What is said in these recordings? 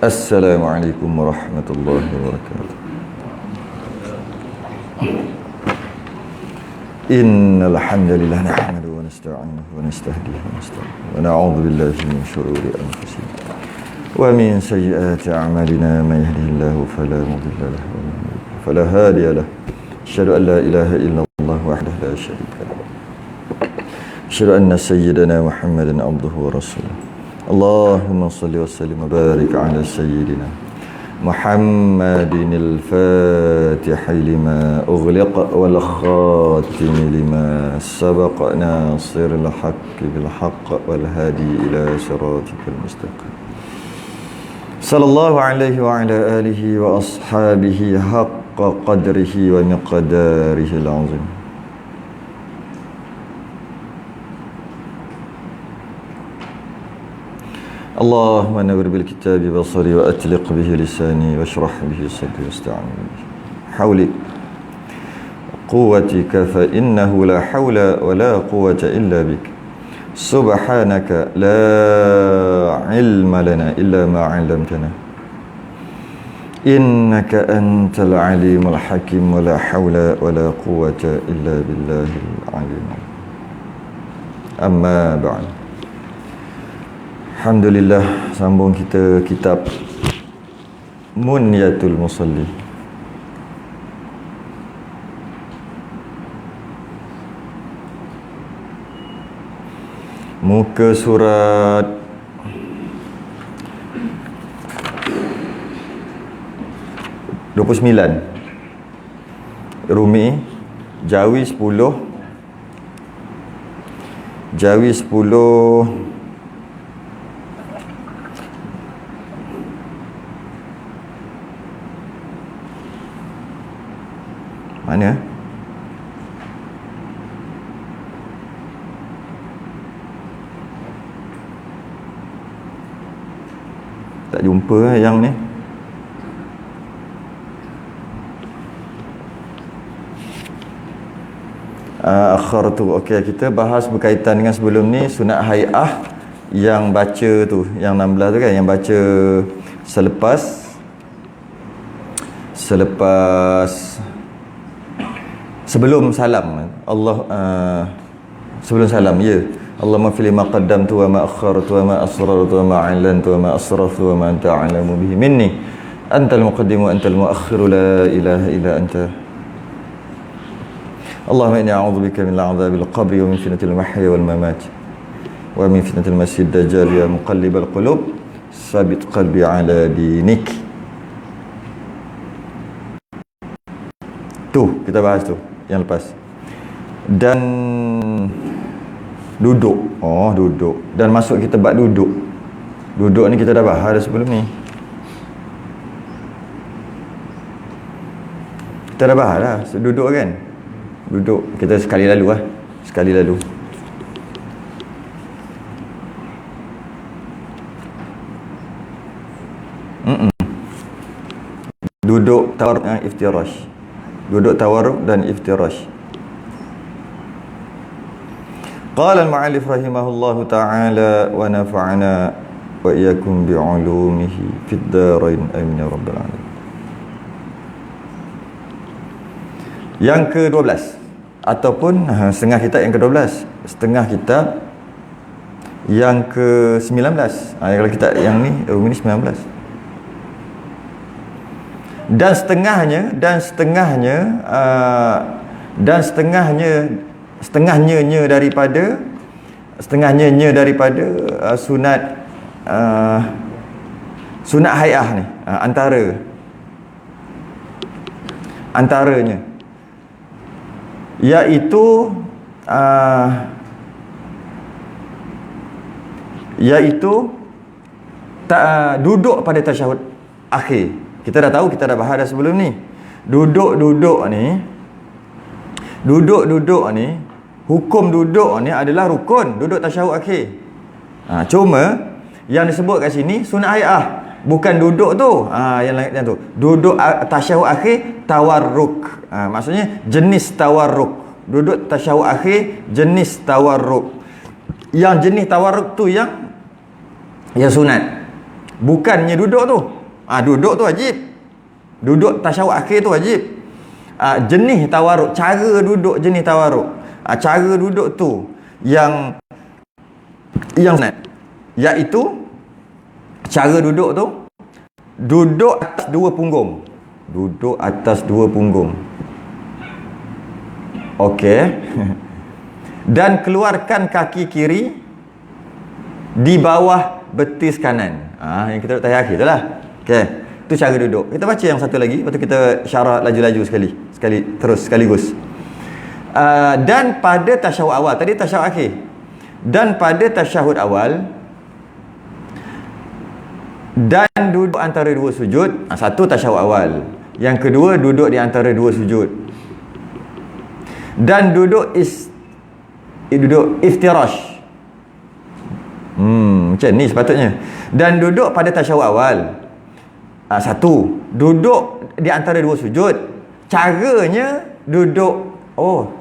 Assalamualaikum warahmatullahi wabarakatuh. Innal hamdalillah nahmaduhu wa nasta'inuhu wa nastahdihi wa nastaghfiruh wa na'udzu billahi min shururi anfusina wa min sayyiati a'malina may yahdihillahu fala mudilla lahu wa man yudlil fala hadiya lahu. Asyhadu an la ilaha illallah wahdahu la syarika lahu. Asyhadu anna sayyidana Muhammadan abduhu wa rasuluh. Allahumma salli wa sallim wa barik ala sayyidina Muhammadinil Fatihi lima ughliqa wal khatimi lima sabaqa nasiril haqqi bil haqq wal hadi ila siratikal mustaqim. Sallallahu alaihi wa ala alihi wa ashabihi haqqa qadrihi wa miqdarihi al-azim. Allahumma nawwir bil kitabi basari wa atliq bihi lisani wa shrah bihi sadri wasta'in bihi hawli quwwatika fa innahu la hawla wa la quwwata illa bik subhanaka la ilma lana illa ma 'allamtana innaka antal alimul hakim wa la hawla wa la quwwata illa billahil alim. Amma ba'd. Alhamdulillah, sambung kita kitab Munyatul Musalli. Muka surat 29. Rumi, Jawi 10. Jawi 10. Mana? Tak jumpa yang ni. Akhartu. Okey, kita bahas berkaitan dengan sebelum ni sunat hai'ah yang baca tu, yang 16 tu kan, yang baca selepas sebelum salam sebelum salam, ya. Allahumma fil ma qaddamtu wa ma akhartu wa ma asrartu wa ma a'lantu wa ma asraftu wa ma anta a'lamu bihi minni antal muqaddimu antal muakhiru la ilaha illa anta. Allahumma inni a'udzubika min al'adzabil qabri wa min fitnatil mahya wal mamat wa min fitnatil masiihid dajjal ya muqallibal qulub sabit qalbi ala dinik. Tu kita bahas tu yang lepas. Dan duduk. Oh, duduk. Dan masuk kita bab duduk. Duduk ni kita dah bahas sebelum ni. Kita dah bahas lah duduk kan. Duduk kita sekali lalu lah. Sekali lalu. Duduk tawarruk iftirash. Duduk tawarruk dan iftirash. Qala al-mu'allif rahimahullahu ta'ala wa nafa'ana wa iyyakum bi'ulumihi fid darain amin ya rabbal alamin. Yang ke-12 ataupun setengah kitab yang ke-12, setengah kitab yang ke-19. Kalau kitab yang ni Rumi ni 19. Dan setengahnya sunat hai'ah ni, antaranya iaitu duduk pada tasyahud akhir. Kita dah tahu, kita dah bahas dah sebelum ni. Duduk ni, hukum duduk ni adalah rukun, duduk tasyahud akhir. Cuma yang disebut kat sini sunat hai'ah, bukan duduk tu. Yang lain tu. Duduk tasyahud akhir tawarruk. Maksudnya jenis tawarruk. Duduk tasyahud akhir jenis tawarruk. Yang jenis tawarruk tu yang sunat. Bukannya duduk tu. Duduk tu wajib. Duduk tasyahud akhir tu wajib. Jenis tawaruk, cara duduk jenis tawaruk. Cara duduk tu yang sunat, iaitu cara duduk tu duduk atas dua punggung. Duduk atas dua punggung. Okey. Dan keluarkan kaki kiri di bawah betis kanan. Yang kita duduk tahiyat akhir tu lah. Okey. Itu cara duduk. Kita baca yang satu lagi, lepas tu kita syarah laju-laju sekaligus. Dan pada tasyahud awal, tadi tasyahud akhir. Dan pada tasyahud awal dan duduk antara dua sujud. Satu tasyahud awal. Yang kedua duduk di antara dua sujud. Dan duduk iftirash. Macam ni sepatutnya. Dan duduk pada tasyahud awal. Satu, duduk di antara dua sujud. Caranya duduk,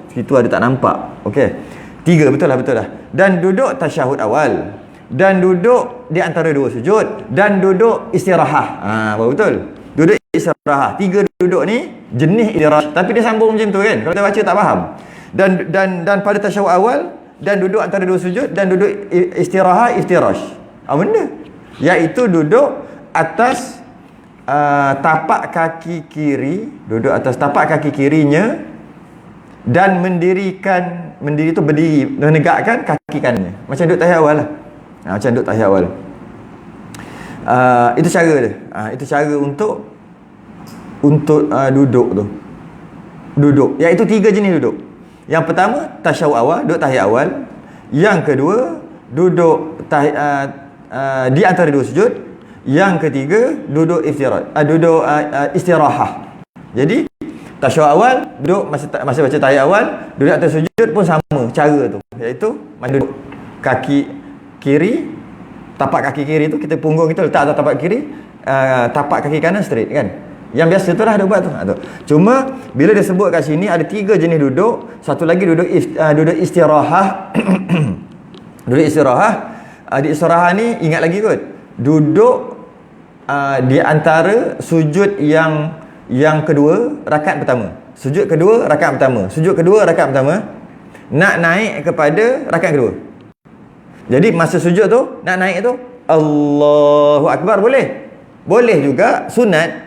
situ ada tak nampak. Okey. 3, betul lah. Dan duduk tasyahud awal. Dan duduk di antara dua sujud. Dan duduk istirahat. Betul. Duduk istirahat. 3 duduk ni jenis istirahat. Tapi dia sambung macam tu kan. Kalau kita baca tak faham. Dan pada tasyahud awal, dan duduk antara dua sujud, dan duduk istirahat, iftirash. Benda. Iaitu duduk atas tapak kaki kiri, duduk atas tapak kaki kirinya, dan mendiri tu berdiri, menegakkan kaki kanannya. Macam duduk tahiyat awal lah. Macam duduk tahiyat awal. Itu cara dia. Itu cara untuk duduk tu. Duduk. Iaitu 3 jenis duduk. Yang pertama, tasyahud awal, duduk tahiyat awal. Yang kedua, duduk di antara dua sujud. Yang ketiga, duduk istirahat. Jadi tasyahud awal, duduk masa baca tahiyat awal, duduk atas sujud pun sama cara tu, iaitu duduk kaki kiri, tapak kaki kiri tu, kita punggung kita letak atas tapak kiri, tapak kaki kanan straight kan. Yang biasa tu lah dia buat tu. Cuma bila dia sebut kat sini ada 3 jenis duduk. Satu lagi duduk istirahat. Duduk istirahat. Di istirahat ni ingat lagi kot, duduk di antara sujud yang kedua rakaat pertama. Sujud kedua rakaat pertama. Sujud kedua rakaat pertama. Nak naik kepada rakaat kedua. Jadi masa sujud tu, nak naik tu Allahu Akbar boleh. Boleh juga sunat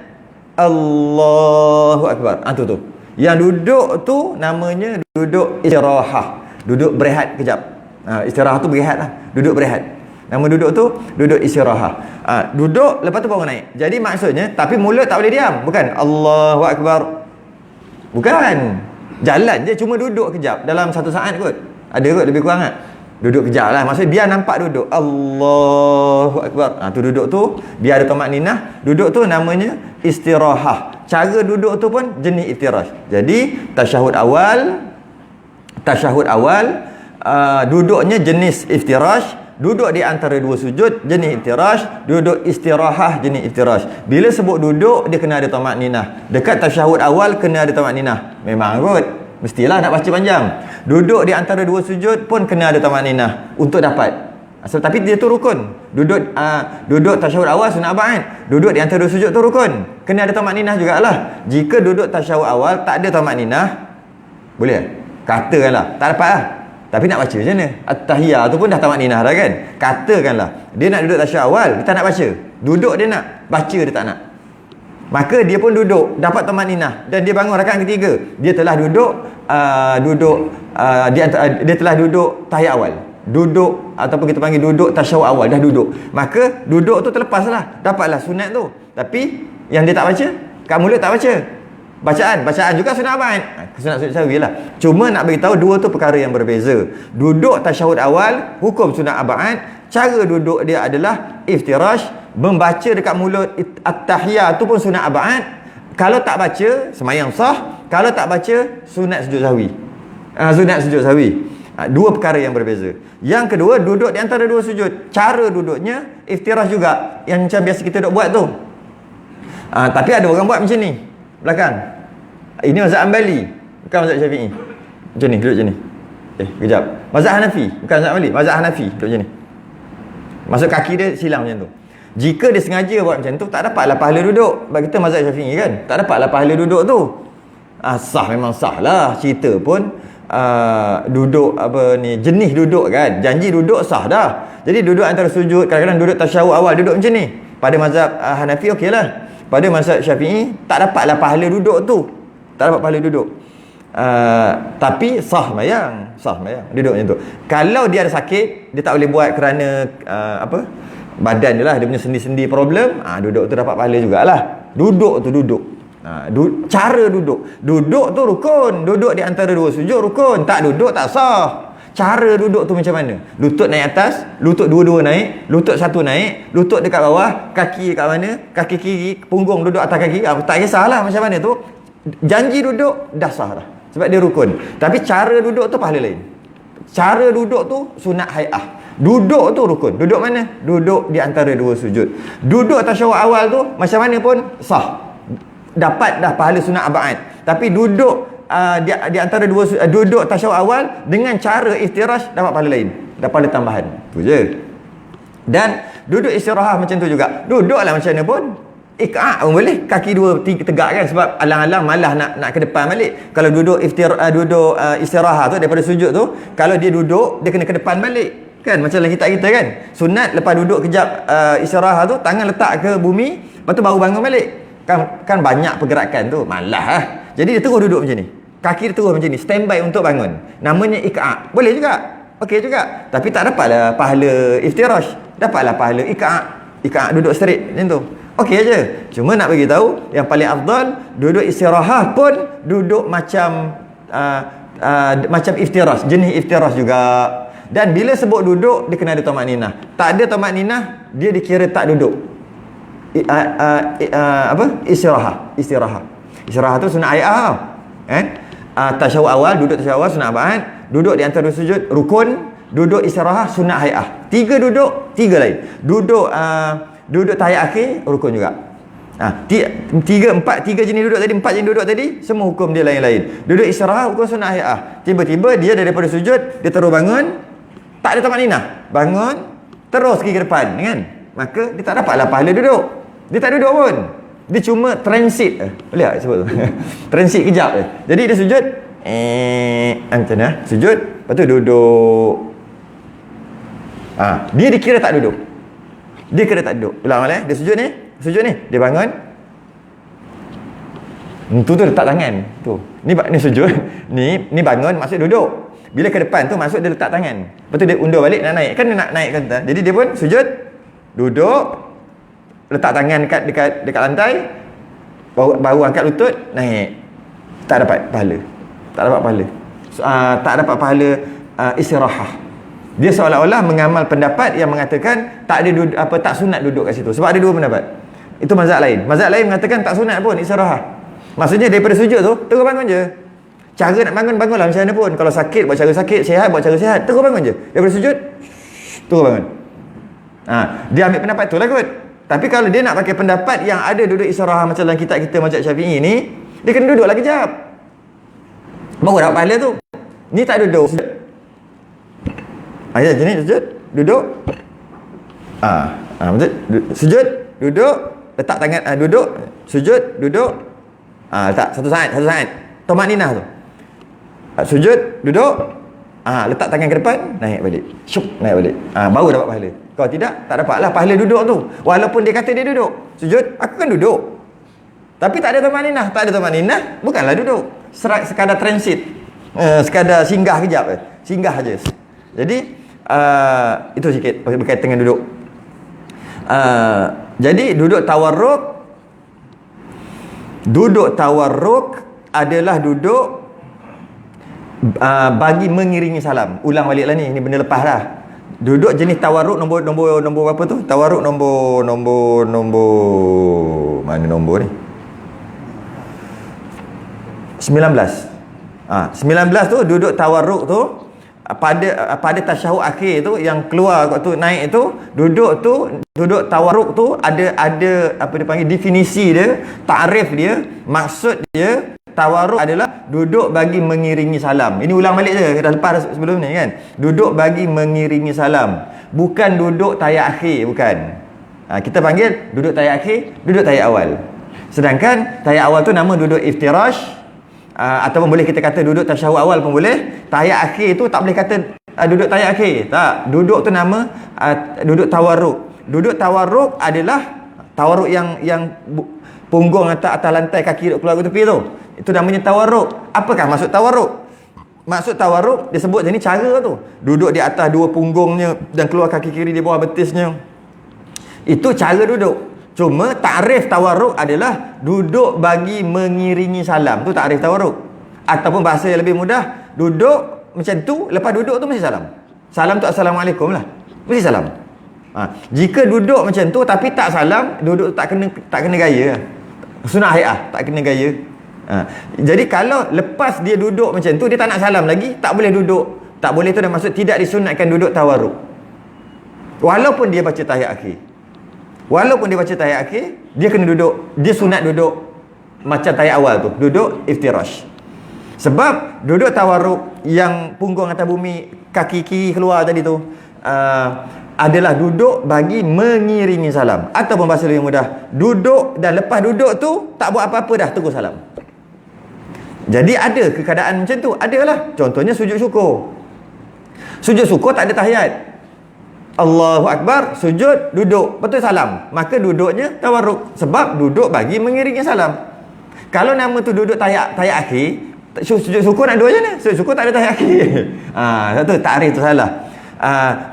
Allahu Akbar. Tu. Yang duduk tu namanya duduk istirahat. Duduk berehat kejap. Istirahat tu berehat lah. Duduk berehat. Nama duduk tu duduk istirahat. Duduk lepas tu baru naik. Jadi maksudnya, tapi mulut tak boleh diam. Bukan Allahu Akbar. Bukan. Jalan je, cuma duduk kejap. Dalam 1 saat kot. Ada kot lebih kurang tak? Duduk kejap lah. Maksudnya biar nampak duduk. Allahu Akbar. Tu duduk tu biar ada tamakninah. Duduk tu namanya istirahat. Cara duduk tu pun jenis iftirash. Jadi tasyahud awal duduknya jenis iftirash. Duduk di antara dua sujud jenis iftirash. Duduk istirahat jenis iftirash. Bila sebut duduk, dia kena ada tamakninah. Dekat tasyahud awal kena ada tamakninah. Memang kot, mestilah nak baca panjang. Duduk di antara dua sujud pun kena ada tamakninah untuk dapat. Tapi dia tu rukun. Duduk tasyahud awal sunat ba'd. Duduk di antara dua sujud tu rukun. Kena ada tamakninah jugalah. Jika duduk tasyahud awal tak ada tamakninah, boleh? Katakanlah tak dapat lah. Tapi nak baca macam mana? At-tahiyah tu pun dah tamakninah dah kan? Katakanlah dia nak duduk tasyahud awal, dia tak nak baca. Duduk dia nak, baca dia tak nak. Maka dia pun duduk, dapat tamakninah, dan dia bangun rakaat ketiga. Dia telah duduk dia telah duduk tahiyat awal. Duduk ataupun kita panggil duduk tasyahud awal, dah duduk. Maka duduk tu terlepaslah, dapatlah sunat tu. Tapi yang dia tak baca, kat mulut tak baca. Bacaan juga sunat ba'd. Sunat sahwi lah. Cuma nak beritahu dua tu perkara yang berbeza. Duduk tasyahud awal hukum sunat ba'd. Cara duduk dia adalah iftirash, membaca dekat mulut. At-tahiyah tu pun sunat ba'd. Kalau tak baca, semayang sah. Kalau tak baca, sunat sujud sahwi. Sunat sujud sahwi. Dua perkara yang berbeza. Yang kedua, duduk di antara dua sujud. Cara duduknya iftirash juga, yang macam biasa kita duk buat tu. Tapi ada orang buat macam ni belakang. Ini mazhab Hanbali, bukan mazhab Syafi'i. Macam ni, duduk macam ni. Kejap. Mazhab Hanafi, bukan mazhab Hanbali, mazhab Hanafi duduk macam ni. Masuk kaki dia silang macam tu. Jika dia sengaja buat macam tu, tak dapatlah pahala duduk. Sebab kita mazhab Syafi'i kan, tak dapatlah pahala duduk tu. Sah memang sah lah. Cerita pun duduk apa ni, jenis duduk kan, janji duduk sah dah. Jadi duduk antara sujud, kadang-kadang duduk tasyahud awal duduk macam ni. Pada mazhab Hanafi okey lah. Pada mazhab Syafi'i tak dapatlah pahala duduk tu. Tak dapat pahala duduk. Tapi sah sembahyang duduk macam tu. Kalau dia ada sakit, dia tak boleh buat kerana badan dia lah, dia punya sendi-sendi problem, duduk tu dapat pahala jugalah. Duduk tu duduk. Cara duduk tu rukun. Duduk di antara dua sujud rukun. Tak duduk tak sah. Cara duduk tu macam mana? Lutut naik atas, lutut dua-dua naik, lutut satu naik, lutut dekat bawah, kaki dekat mana, kaki kiri, punggung duduk atas kaki. Tak kisahlah macam mana tu. Janji duduk dah sah dah. Sebab dia rukun. Tapi cara duduk tu pahala lain. Cara duduk tu sunat hai'ah. Duduk tu rukun. Duduk mana? Duduk di antara dua sujud. Duduk tasyahud awal tu macam mana pun sah. Dapat dah pahala sunat abad. Tapi duduk di antara dua duduk tasyahud awal dengan cara iftirash dapat pahala lain. Dapat pahala tambahan. Tu je. Dan duduk istirahat macam tu juga. Duduklah macam mana pun. Iq'a' pun boleh. Kaki dua tegak kan, sebab alang-alang malah nak ke depan balik. Kalau duduk istirahat tu daripada sujud tu, kalau dia duduk dia kena ke depan balik. Kan macam dalam kitab kita kan, sunat lepas duduk kejap istirahat tu, tangan letak ke bumi, lepas tu baru bangun balik. Kan banyak pergerakan tu, malah lah. Jadi dia terus duduk macam ni, kaki dia terus macam ni, standby untuk bangun. Namanya iq'a'. Boleh juga, okey juga. Tapi tak dapatlah pahala iftirash, dapatlah pahala iq'a' duduk straight macam tu. Okey je. Cuma nak bagi tahu yang paling afdal, duduk istirahat pun duduk macam macam iftirash, jenis iftirash juga. Dan bila sebut duduk, dia kena ada tamakninah. Tak ada tamakninah, dia dikira tak duduk. Istirahat tu sunat ayat. Tasyahud awal, duduk tasyahud awal sunat abad. Duduk di antara sujud rukun. Duduk istirahat sunat hay'ah. 3 duduk, 3 lain. Duduk tahiyat akhir rukun juga. Tiga jenis duduk tadi, 4 jenis duduk tadi, semua hukum dia lain-lain. Duduk istirahat hukum sunat hay'ah. Tiba-tiba dia daripada sujud, dia terus bangun, tak ada tamakninah. Bangun, terus pergi ke depan kan? Maka dia tak dapatlah pahala duduk. Dia tak duduk pun. Dia cuma transit. Boleh tak sebut tu? Transit kejap je. Jadi dia sujud, macam mana? Sujud, lepas tu duduk. Dia dikira tak duduk. Dia kira tak duduk. Ulang malah, dia sujud ni, dia bangun. Tu letak tangan. Tu. Ni sujud. Ni bangun maksud duduk. Bila ke depan tu maksud dia letak tangan. Lepas tu dia undur balik nak naik. Kan dia nak naik kan. Jadi dia pun sujud, duduk, letak tangan dekat lantai, baru angkat lutut, naik. Tak dapat pahala. Tak dapat pahala istirahat. Dia seolah-olah mengamal pendapat yang mengatakan tak ada tak sunat duduk kat situ. Sebab ada dua pendapat. Itu mazhab lain. Mazhab lain mengatakan tak sunat pun istirahat. Maksudnya daripada sujud tu terus bangun je. Cara nak bangunlah macam mana pun. Kalau sakit buat cara sakit, sihat buat cara sihat, terus bangun je. Daripada sujud terus bangun. Dia ambil pendapat tu lah kot. Tapi kalau dia nak pakai pendapat yang ada duduk istirahat macam dalam kitab kita mazhab Syafi'i ni, dia kena duduklah kejap. Baru dapat pahala tu. Ni tak duduk. Jenis sujud, duduk. Maksud sujud, duduk, letak tangan, duduk, sujud, duduk. Letak satu saat. Tamakninah tu. Sujud, duduk, letak tangan ke depan, naik balik. Naik balik. Baru dapat pahala. Kalau tidak, tak dapatlah pahala duduk tu. Walaupun dia kata dia duduk. Sujud, aku kan duduk. Tapi tak ada tamakninah, bukanlah duduk. Sekadar transit. Sekadar singgah kejap. Singgah je. Jadi itu sikit berkaitan dengan duduk. Jadi duduk tawarruk adalah duduk bagi mengiringi salam. Ulang balik lah ni benda lepas lah. Duduk jenis tawarruk nombor berapa tu? Tawarruk nombor mana nombor ni? 19. 19 tu duduk tawarruk tu pada tasyahud akhir tu yang keluar waktu naik tu, duduk tawarruk tu ada apa dia panggil definisi dia, takrif dia, maksud dia. Tawarruk adalah duduk bagi mengiringi salam. Ini ulang balik je, dah lepas sebelum ni kan. Duduk bagi mengiringi salam, bukan duduk tahiyat akhir, bukan. Kita panggil duduk tahiyat akhir, duduk tahiyat awal. Sedangkan tahiyat awal tu nama duduk iftirash, ataupun boleh kita kata duduk tasyahud awal pun boleh. Tahiyat akhir tu tak boleh kata duduk tahiyat akhir. Tak, duduk tu nama duduk tawarruk. Duduk tawarruk adalah tawarruk yang punggung atas lantai, kaki keluar ke tepi tu. Itu namanya tawarruk. Apakah maksud tawarruk? Maksud tawarruk disebut jadi cara tu. Duduk di atas dua punggungnya dan keluar kaki kiri di bawah betisnya. Itu cara duduk. Cuma takrif tawarruk adalah duduk bagi mengiringi salam. Tu takrif tawarruk. Ataupun bahasa yang lebih mudah, duduk macam tu, lepas duduk tu mesti salam. Salam tu assalamualaikum lah. Mesti salam. Jika duduk macam tu tapi tak salam, duduk tak kena gaya. Sunat hay'ah, tak kena gaya. Jadi kalau lepas dia duduk macam tu, dia tak nak salam lagi, tak boleh duduk. Tak boleh tu dah maksud tidak disunatkan duduk tawarruk. Walaupun dia baca tahiyat akhir. Walaupun dia baca tahiyat akhir, dia kena duduk. Dia sunat duduk macam tahiyat awal tu, duduk iftirash. Sebab duduk tawarruk yang punggung atas bumi, kaki kiri keluar tadi tu, adalah duduk bagi mengiringi salam. Ataupun bahasa lebih mudah, duduk dan lepas duduk tu tak buat apa-apa dah, terus salam. Jadi ada keadaan macam tu, adalah. Contohnya sujud syukur. Sujud syukur tak ada tahiyat. Allahu Akbar, sujud, duduk, betul salam. Maka duduknya tawarruk, sebab duduk bagi mengiringi salam. Kalau nama tu duduk tahiyat akhir, sujud syukur nak dua je ni. Sujud syukur tak ada tahiyat akhir. Satu takrif tu salah.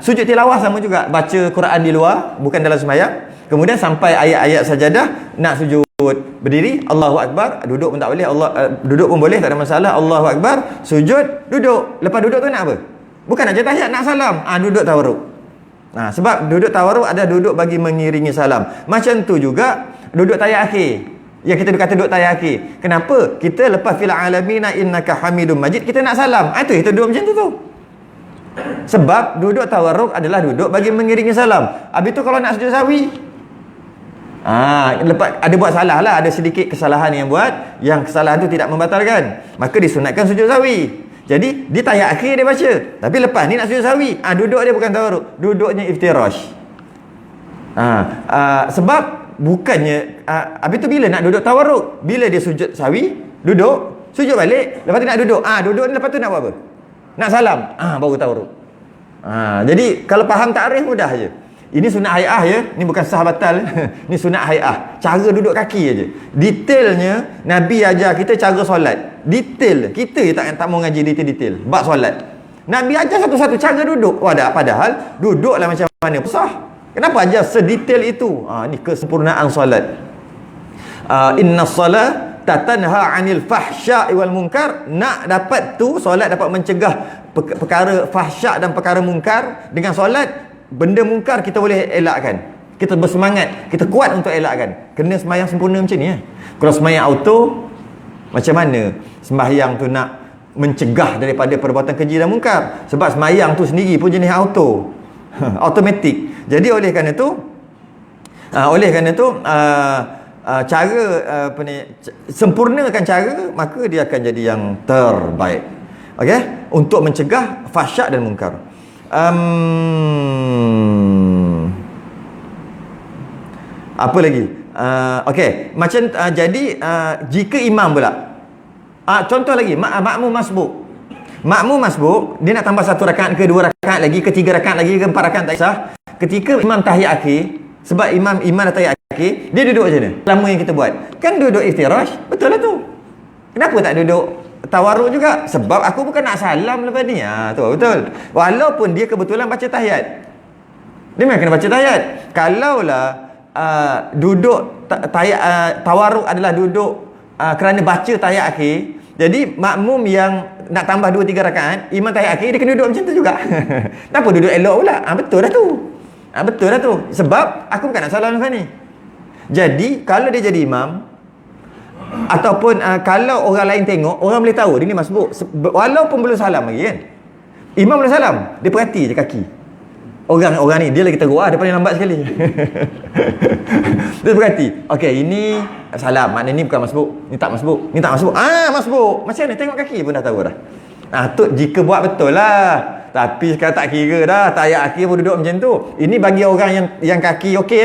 Sujud tilawah sama juga, baca Quran di luar, bukan dalam sembahyang. Kemudian sampai ayat-ayat sajadah, nak sujud berdiri, Allahu Akbar, duduk pun tak boleh, duduk pun boleh, tak ada masalah. Allahu Akbar, sujud, duduk. Lepas duduk tu nak apa? Bukan nak jadi tahiyat, nak salam. Duduk tawarruk. Sebab duduk tawarruk ada duduk bagi mengiringi salam. Macam tu juga duduk tahiyat akhir. Yang kita kata duduk tahiyat akhir. Kenapa? Kita lepas fil alamina innaka hamidum majid, kita nak salam. Itu kita duduk macam tu. Sebab duduk tawarruk adalah duduk bagi mengiringi salam. Habis tu kalau nak sujud sahwi, lepas ada buat salah lah, ada sedikit kesalahan yang buat, yang kesalahan tu tidak membatalkan, maka disunatkan sujud sahwi. Jadi di tahiyat akhir dia baca, tapi lepas ni nak sujud sahwi, duduk dia bukan tawarruk, duduknya iftirash. Sebab bukannya habis tu bila nak duduk tawarruk, bila dia sujud sahwi, duduk, sujud balik, lepas tu nak duduk. Duduk ni lepas tu nak buat apa? Nak salam. Baru tawarruk. Jadi kalau faham takrif mudah je. Ini sunat hay'ah ya. Ini bukan sah batal. Ini sunat hay'ah. Cara duduk kaki aja. Detailnya Nabi ajar kita cara solat. Detail. Kita je tak mau ngaji detail-detail bab solat. Nabi ajar satu-satu cara duduk. Padahal duduklah macam mana sah. Kenapa ajar sedetail itu? Ini kesempurnaan solat. Inna solat tatanha 'anil fahsya'i wal munkar. Nak dapat tu solat dapat mencegah perkara fahsya' dan perkara munkar. Dengan solat, benda munkar kita boleh elakkan. Kita bersemangat, kita kuat untuk elakkan. Kena sembahyang sempurna macam ni. Kalau sembahyang auto, macam mana sembahyang tu nak mencegah daripada perbuatan keji dan munkar? Sebab sembahyang tu sendiri pun jenis auto, automatik. Jadi oleh kerana tu cara sempurnakan cara, maka dia akan jadi yang terbaik. Okey, untuk mencegah fahsyak dan munkar. Apa lagi? Okey, macam jadi jika imam pula. Contoh lagi, makmum masbuk. Makmum masbuk, dia nak tambah satu rakaat ke dua rakaat lagi ke tiga rakaat lagi ke empat rakaat tak kisah. Ketika imam tahiyat akhir, sebab imam dah tahiyat akhir, dia duduk macam mana? Lama yang kita buat. Kan duduk iftirash, betul lah tu. Kenapa tak duduk tawarruk juga? Sebab aku bukan nak salam lepas ni. Tu betul. Walaupun dia kebetulan baca tahiyat. Dia memang kena baca tahiyat. Kalaulah duduk tawarruk adalah duduk kerana baca tahiyat akhir, jadi makmum yang nak tambah 2-3 rakaat, imam tahiyat akhir, dia kena duduk macam tu juga. Kenapa duduk elok pula? Betul dah tu. Betul dah tu. Sebab aku bukan nak salam lepas ni. Jadi kalau dia jadi imam, ataupun kalau orang lain tengok, orang boleh tahu dia ni masbuk. Walaupun belum salam lagi kan, imam belum salam, dia perhati je kaki orang ni, dia lagi teruk dia paling lambat sekali. Dia perhati, okey, ini salam, maknanya ni bukan masbuk, ni tak masbuk, ni tak masbuk. Masbuk macam mana, tengok kaki pun dah tahu dah. Tu jika buat betul lah. Tapi sekarang tak kira dah, tahiyat akhir pun duduk macam tu. Ini bagi orang yang kaki okey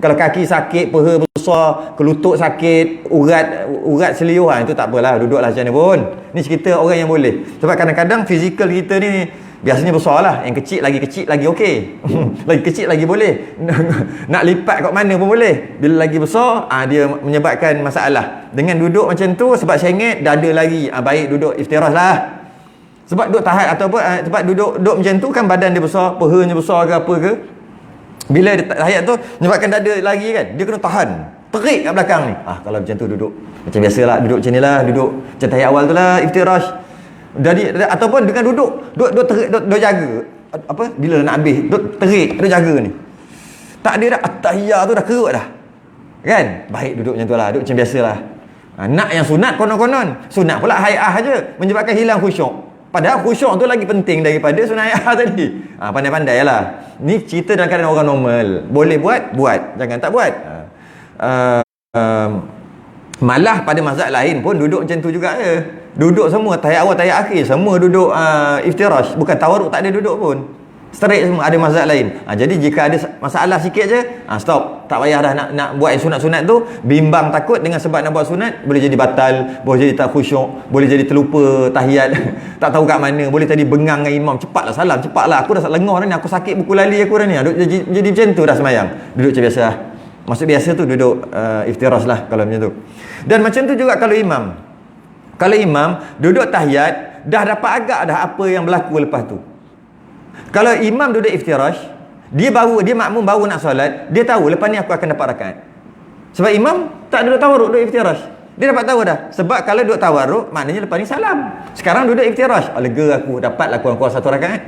Kalau kaki sakit, peha besar, kelutut sakit, urat seliuh, itu tak apalah, duduklah macam mana pun. Ni cerita orang yang boleh. Sebab kadang-kadang fizikal kita ni biasanya besar lah. Yang kecil lagi okey. Lagi kecil lagi boleh. Nak lipat kat mana pun boleh. Bila lagi besar, dia menyebabkan masalah. Dengan duduk macam tu, sebab sengit, dada lagi. Baik duduk iftirash lah. Sebab duduk tahan ataupun sebab duduk macam tu kan badan dia besar, pehanya besar ke apa ke. Bila dia tahiyat tu menyebabkan dada lagi kan, dia kena tahan. Terik kat belakang ni. Kalau macam tu duduk macam biasalah, duduk macam ni lah, duduk macam tahiyat awal tu lah, iftirash. Jadi ataupun dengan duduk terik, duduk jaga. Apa? Bila nak habis, duduk terik, duduk jaga ni. Tak ada dah at-tahiyat tu dah kerut dah. Kan? Baik duduk macam tu lah, duduk macam biasalah. Nak yang sunat konon-konon. Sunat pula hay'ah aja menyebabkan hilang khusyuk. Padahal khusyuk tu lagi penting daripada sunat hay'ah tadi. Pandai-pandai lah. Ni cerita dalam keadaan orang normal. Boleh buat, jangan tak buat. Malah pada mazhab lain pun duduk macam tu juga je. Duduk semua, tahiyat awal, tahiyat akhir, semua duduk iftirash. Bukan tawarruk, tak ada duduk pun. Straight semua, ada mazhab lain. Jadi jika ada masalah sikit je, stop. Tak payah dah nak buat yang sunat-sunat tu. Bimbang takut dengan sebab nak buat sunat, boleh jadi batal, boleh jadi tak khusyuk, boleh jadi terlupa tahiyat. Tak tahu kat mana, boleh tadi bengang dengan imam. Cepatlah salam, cepatlah. Aku dah lengah dah ni, aku sakit buku lali aku dah ni. Jadi macam tu dah semayang. Duduk macam biasa lah. Maksud biasa tu duduk iftirash lah kalau macam tu. Dan macam tu juga kalau imam. Kalau imam duduk tahiyat, dah dapat agak dah apa yang berlaku lepas tu. Kalau imam duduk iftirash, dia makmum baru nak solat, dia tahu lepas ni aku akan dapat rakaat. Sebab imam tak duduk tawarruk, duduk iftirash. Dia dapat tahu dah. Sebab kalau duduk tawarruk, maknanya lepas ni salam. Sekarang duduk iftirash, lega aku, dapatlah kurang-kurang satu rakaat.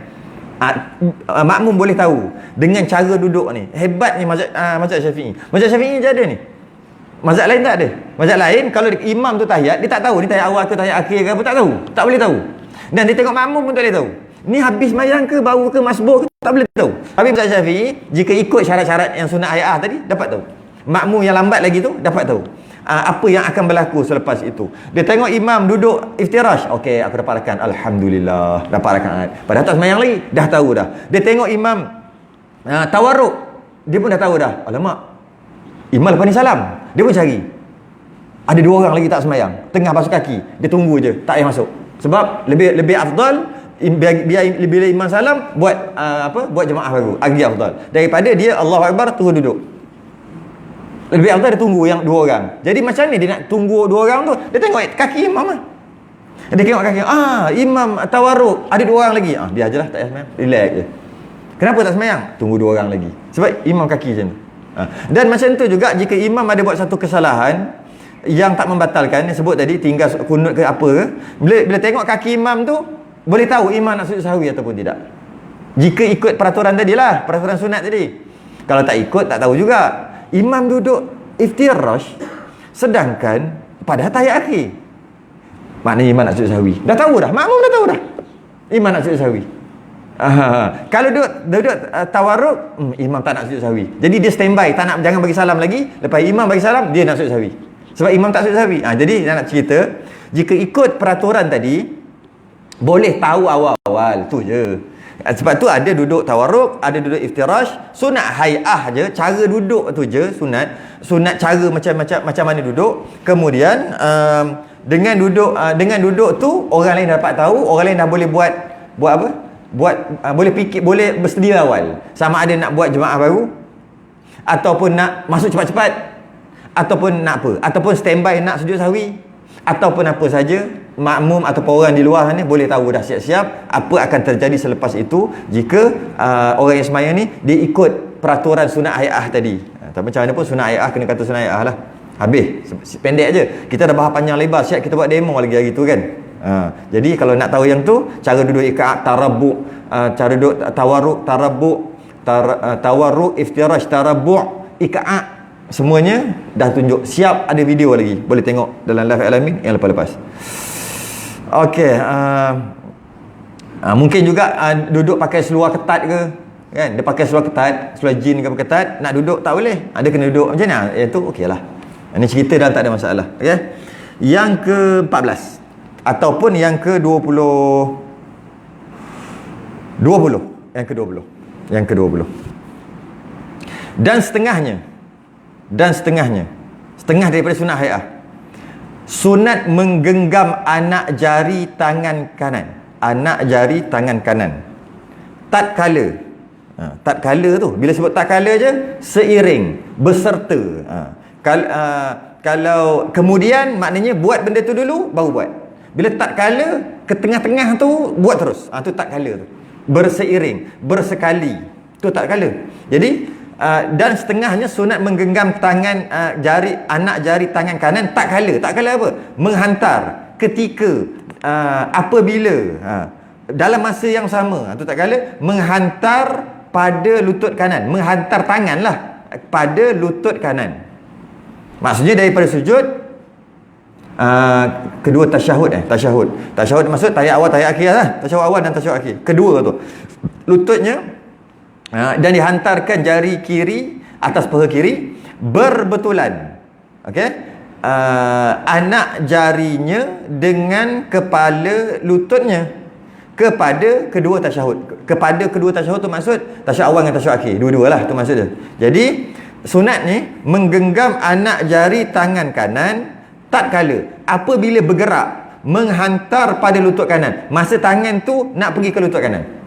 Makmum boleh tahu dengan cara duduk ni. Hebatnya mazhab Syafi'i. Mazhab Syafi'i je ada ni. Mazhab lain tak ada. Mazhab lain kalau imam tu tahiyat, dia tak tahu ni tahiyat awal ke tahiyat akhir ke apa, tak tahu. Tak boleh tahu. Dan dia tengok makmum pun tak boleh tahu. Ni habis mayang ke, baru ke, masbuk ke, tak boleh tahu. Tapi mazhab Syafi'i, jika ikut syarat-syarat yang sunat hay'ah tadi, dapat tahu. Makmum yang lambat lagi tu, dapat tahu apa yang akan berlaku selepas itu. Dia tengok imam duduk iftirash, okey, aku dapat rakaat, alhamdulillah, dapat rakaat. Padahal tak semayang lagi, dah tahu dah. Dia tengok imam tawarruk, dia pun dah tahu dah, alamak, imam lepas ni salam. Dia pun cari, ada dua orang lagi tak semayang, tengah basuh kaki, dia tunggu je, tak payah masuk. Sebab lebih afdal biar bila imam salam buat buat jemaah baru, lagi afdal daripada dia Allahu Akbar terus duduk. Lebih afdal dia tunggu yang dua orang. Jadi macam ni dia nak tunggu dua orang tu, dia tengok kaki imam lah. Dia tengok kaki, imam tawarruk, ada dua orang lagi, biar je lah, tak payah semayang, relax je. Kenapa tak semayang? Tunggu dua orang lagi. Sebab imam kaki macam tu. Dan macam tu juga jika imam ada buat satu kesalahan yang tak membatalkan, yang sebut tadi tinggal kunut ke apa ke, bila tengok kaki imam tu, boleh tahu imam nak sujud sahwi ataupun tidak. Jika ikut peraturan tadi lah, peraturan sunat tadi. Kalau tak ikut, tak tahu juga. Imam duduk iftirash, sedangkan pada tahiyat akhir, maknanya imam nak sujud sahwi. Dah tahu dah, makmum dah tahu dah imam nak sujud sahwi. Kalau duduk tawarruk, imam tak nak sujud sahwi. Jadi dia standby, jangan bagi salam lagi. Lepas imam bagi salam, dia nak sujud sahwi. Sebab imam tak sujud sahwi. Jadi dia nak cerita, jika ikut peraturan tadi, boleh tahu awal-awal tu je. Sebab tu ada duduk tawarruk, ada duduk iftirash. Sunat hay'ah je, cara duduk tu je sunat cara macam mana duduk. Kemudian dengan duduk tu orang lain dapat tahu, orang lain dah boleh buat apa? Boleh fikir, boleh bersedia awal. Sama ada nak buat jemaah baru, ataupun nak masuk cepat-cepat, ataupun nak apa, ataupun standby nak sujud sahwi, ataupun apa saja. Makmum ataupun orang di luar ni boleh tahu dah siap-siap apa akan terjadi selepas itu jika orang yang semayang ni dia ikut peraturan sunat hay'ah tadi. Tapi macam mana pun sunat hay'ah kena kata sunat hay'ah lah. Habis, pendek je. Kita dah bahas panjang lebar, siap kita buat demo lagi hari tu kan. Jadi kalau nak tahu yang tu, cara duduk ikat, tarabuk, cara duduk tawarruk, tarabuk, tawarruk, iftirash, tarabuk, ikat, semuanya dah tunjuk. Siap, ada video lagi, boleh tengok dalam live Alamin yang lepas-lepas. Okey, mungkin juga duduk pakai seluar ketat ke, kan? Dia pakai seluar ketat, seluar jean ke apa ketat, nak duduk tak boleh. Dia kena duduk macam mana? Itu okeylah. Ini cerita dah, tak ada masalah. Okey. Yang ke-14 ataupun yang ke-20. Yang ke-20. Dan setengahnya. dan setengahnya. Setengah daripada sunat hai'ah. Sunat menggenggam anak jari tangan kanan. Anak jari tangan kanan. Tatkala. Tatkala tu, bila sebut tatkala je, seiring, beserta. Kalau kemudian, maknanya buat benda tu dulu, baru buat. Bila tatkala, ke tengah-tengah tu, buat terus. Tu tatkala tu. Berseiring, bersekali. Tu tatkala. Jadi, dan setengahnya sunat menggenggam tangan anak jari tangan kanan tatkala. Tatkala apa? Menghantar ketika apabila dalam masa yang sama. Tu tatkala menghantar pada lutut kanan. Menghantar tanganlah pada lutut kanan. Maksudnya daripada sujud kedua tasyahud Tasyahud maksud tahiyat awal, tahiyat akhir lah. Tasyahud awal dan tasyahud akhir. Kedua tu. Lututnya dan dihantarkan jari kiri atas paha kiri berbetulan. Okey? Anak jarinya dengan kepala lututnya kepada kedua tasyahud. Kepada kedua tasyahud tu maksud tasyahud awal dengan tasyahud akhir. Dua-dualah tu maksud dia. Jadi sunat ni menggenggam anak jari tangan kanan tatkala apabila bergerak menghantar pada lutut kanan. Masa tangan tu nak pergi ke lutut kanan.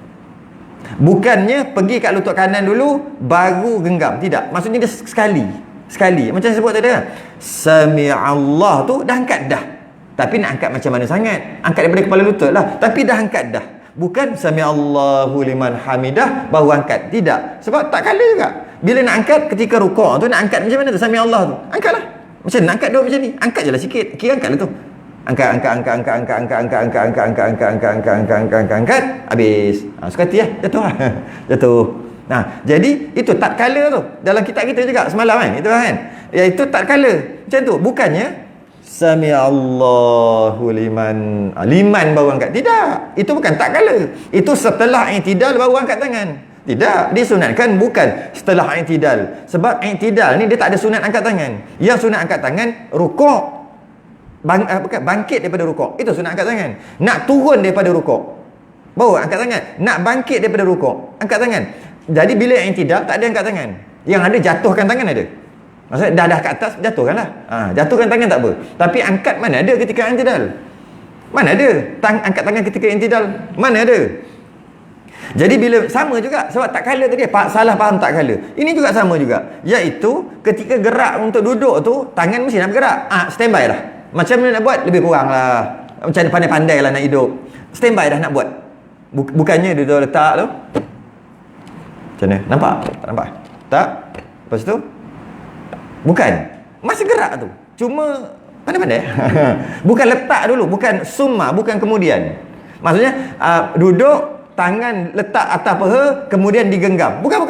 Bukannya pergi kat lutut kanan dulu baru genggam. Tidak. Maksudnya dia sekali. Macam saya sebut tadi kan. Sami'allah tu dah angkat dah. Tapi nak angkat macam mana sangat? Angkat daripada kepala lutut lah. Tapi dah angkat dah. Bukan sami'allahu liman hamidah baru angkat. Tidak. Sebab tak kala juga. Bila nak angkat ketika rukuk tu nak angkat macam mana tu? Sami'allah tu. Angkatlah. Macam nak angkat dua macam ni. Angkat je lah sikit. Kira angkatlah tu. Angkat. Habis. Suka hati lah. Jatuh lah. Jatuh. Nah, jadi itu tatkala tu. Dalam kitab kita juga semalam kan. Itu kan. Iaitu tatkala. Macam tu. Bukannya Sami'allahu liman baru angkat. Tidak. Itu bukan tatkala. Itu setelah i'tidal baru angkat tangan. Tidak. Disunatkan bukan setelah i'tidal. Sebab i'tidal ni dia tak ada sunat angkat tangan. Yang sunat angkat tangan rukuk. Bangkit daripada rukuk. Itu sunat angkat tangan. Nak turun daripada rukuk baru angkat tangan. Nak bangkit daripada rukuk angkat tangan. Jadi bila i'tidal tak ada angkat tangan. Yang ada jatuhkan tangan ada. Maksudnya dah kat atas jatuhkanlah. Jatuhkan tangan tak apa. Tapi angkat mana ada ketika i'tidal? Mana ada? Angkat tangan ketika i'tidal? Mana ada? Jadi bila sama juga sebab tak kala tadi salah faham tak kala. Ini juga sama juga. Iaitu ketika gerak untuk duduk tu tangan mesti nak bergerak. Standby lah. Macam mana nak buat? Lebih kurang lah. Macam pandai-pandai lah nak hidup. Standby dah nak buat. Bukannya dia tu letak tu. Macam mana? Nampak? Tak nampak? Tak? Lepas tu? Bukan. Masih gerak tu. Cuma pandai-pandai. Bukan letak dulu. Bukan summa. Bukan kemudian. Maksudnya duduk, tangan letak atas paha, kemudian digenggam. Bukan.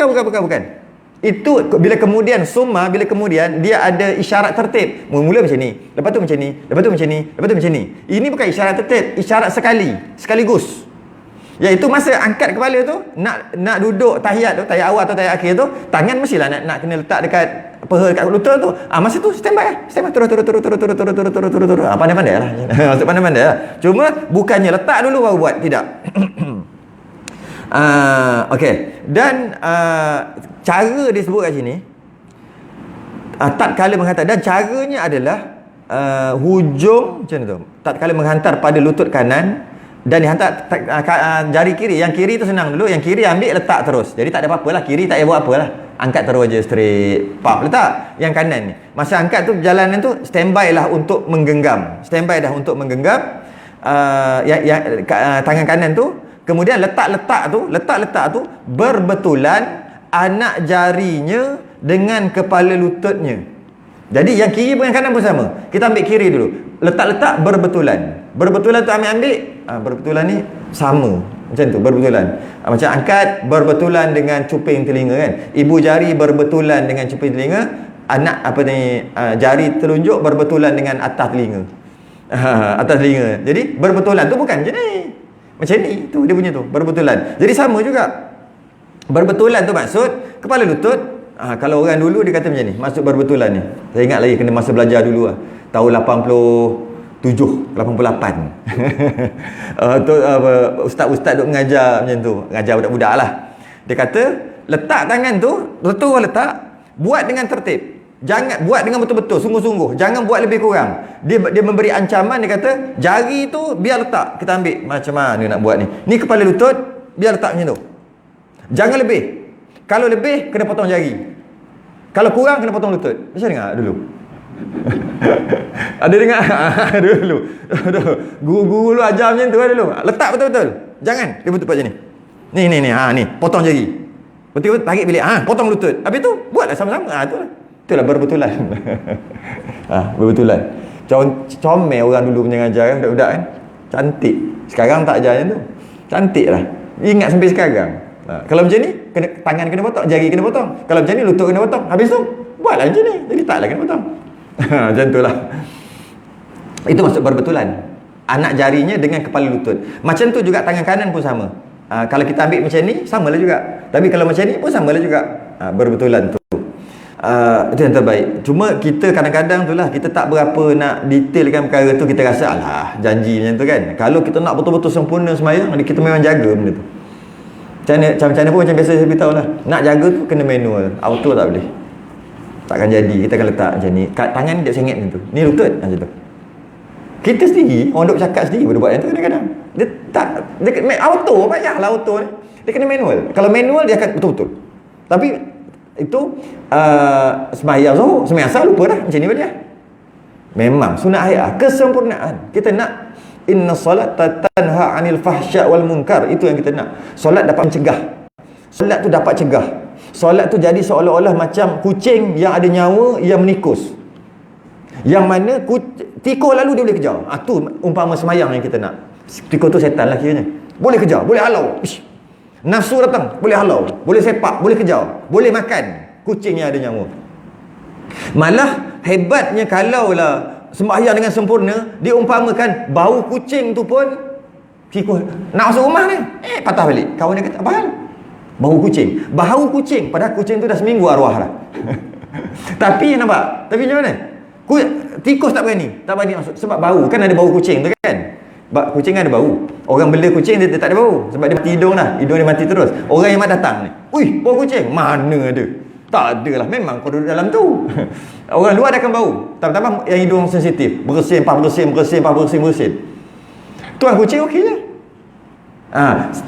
Itu bila kemudian summa, bila kemudian dia ada isyarat tertib. Mula macam ni, lepas tu macam ni, lepas tu macam ni, lepas tu macam ni. Ini bukan isyarat tertib, isyarat sekaligus. Iaitu masa angkat kepala tu, nak duduk tahiyat tu, tahiyat awal atau tahiyat akhir tu, tangan mestilah nak kena letak dekat paha dekat lutut tu. Masa tu standby lah. Standby turun. Pandai-pandai lah. Maksud pandai-pandai lah. Cuma bukannya letak dulu baru buat, tidak. Okey. Dan cara disebut kat sini tatkala menghantar, dan caranya adalah hujung macam tu. Tatkala menghantar pada lutut kanan dan dihantar jari kiri. Yang kiri tu senang dulu. Yang kiri ambil letak terus. Jadi tak ada apa-apalah. Kiri tak payah buat apalah. Angkat terus je straight. Pap letak. Yang kanan ni. Masa angkat tu jalanan tu standby lah untuk menggenggam. Standby dah untuk menggenggam tangan kanan tu. Kemudian letak-letak tu berbetulan anak jarinya dengan kepala lututnya. Jadi yang kiri dengan kanan pun sama. Kita ambil kiri dulu. Letak-letak berbetulan. Berbetulan tu ambil. Berbetulan ni sama. Macam tu, berbetulan. Macam angkat berbetulan dengan cuping telinga kan. Ibu jari berbetulan dengan cuping telinga. Anak jari telunjuk berbetulan dengan atas telinga. Atas telinga. Jadi berbetulan tu bukan macam ni. Macam ni. Tu dia punya tu. Berbetulan. Jadi sama juga. Berbetulan tu maksud kepala lutut. Kalau orang dulu dia kata macam ni, maksud berbetulan ni. Saya ingat lagi kena masa belajar dulu lah. Tahun 87, 88. Ustaz-ustaz duk mengajar macam tu. Mengajar budak-budak lah. Dia kata, letak tangan tu, betul letak, buat dengan tertib. Jangan buat dengan betul-betul, sungguh-sungguh. Jangan buat lebih kurang. Dia memberi ancaman, dia kata, jari tu biar letak. Kita ambil macam mana nak buat ni. Ni kepala lutut, biar letak macam tu. Jangan lebih. Kalau lebih, kena potong jari. Kalau kurang, kena potong lutut. Macam dengar dulu. Ada dengar? Dulu. Guru-guru lu ajar macam tu dulu. Letak betul-betul. Jangan. Dia betul buat macam ni. Ni. Ni. Potong jari. Betul-betul tarik bilik. Potong lutut. Habis tu, buatlah sama-sama. Itulah berbetulan. Berbetulan. Comel orang dulu punya ajar kan, budak-budak kan. Cantik. Sekarang tak ajar macam tu. Cantik lah. Ingat sampai sekarang. Kalau macam ni, tangan kena potong, jari kena potong. Kalau macam ni, lutut kena potong. Habis tu, buatlah macam ni. Jadi taklah kena potong. Macam tu lah. Itu maksud berbetulan. Anak jarinya dengan kepala lutut. Macam tu juga tangan kanan pun sama. Kalau kita ambil macam ni, samalah juga. Tapi kalau macam ni pun samalah juga. Berbetulan tu. Itu yang terbaik. Cuma kita kadang-kadang tu lah, kita tak berapa nak detailkan perkara tu. Kita rasa alah janji macam tu kan. Kalau kita nak betul-betul sempurna semayang, kita memang jaga benda tu. Macam mana pun macam biasa saya beritahu lah, nak jaga tu kena manual. Auto tak boleh, takkan jadi. Kita akan letak macam ni, tangan dia sengit macam tu, ni lutut macam tu. Kita sendiri, orang duk cakap sendiri boleh buat yang tu kadang-kadang. Dia tak, auto payahlah auto ni. Dia kena manual. Kalau manual dia akan betul-betul. Tapi itu sembahyang zuhur, sembahyang asar lupa dah macam ni boleh. Memang sunat hayat kesempurnaan. Kita nak inna salata tanha 'anil fahsya wal munkar. Itu yang kita nak. Solat dapat mencegah. Solat tu dapat cegah. Solat tu jadi seolah-olah macam kucing yang ada nyawa yang menikus. Yang mana tikus lalu dia boleh kejar. Tu umpama semayang yang kita nak. Tikus tu setan lah kiranya. Boleh kejar, boleh halau. Nafsu datang, boleh halau, boleh sepak, boleh kejar, boleh makan kucing yang ada nyawa. Malah hebatnya kalaulah sembahyang dengan sempurna, diumpamakan bau kucing tu pun tikus nak masuk rumah ni, patah balik. Kawan dia kata, apa hal? Bau kucing. Bau kucing, padahal kucing tu dah seminggu arwah dah. Tapi nampak? Tapi macam mana? Tikus tak berani masuk sebab bau. Kan ada bau kucing tu kan? Kucing ada bau. Orang bela kucing dia tak ada bau sebab dia mati hidung dah. Hidung dia mati terus. Orang yang datang ni, "Ui, bau kucing." Mana ada? Tak ada lah. Memang kau duduk dalam tu. Orang luar dia akan bau. Tambah-tambah yang hidung sensitif. Bersin. Tuan kucing okey je.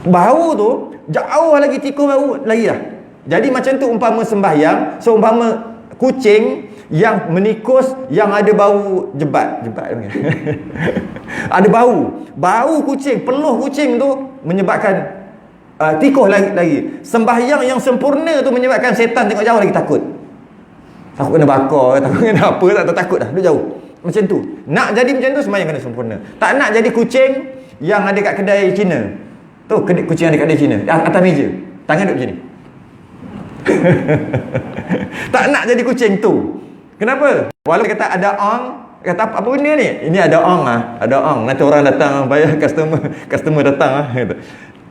Bau tu jauh lagi, tikus bau lagi lah. Jadi macam tu umpama sembahyang. So umpama kucing yang menikus, yang ada bau jebat ada bau kucing, peluh kucing tu menyebabkan tikus lagi. Sembahyang yang sempurna tu menyebabkan setan tengok jauh lagi takut kena bakar, takut kena apa, tak takut dah, duduk jauh. Macam tu nak jadi macam tu, sembahyang kena sempurna. Tak nak jadi kucing yang ada kat kedai Cina tu, kucing yang ada kat kedai Cina atas meja, tangan duduk macam ni. Tak nak jadi kucing tu. Kenapa? Walaupun kata ada ong, kata apa benda ni? Ini ada ong ada ong. Nanti orang datang bayar customer datang gitu.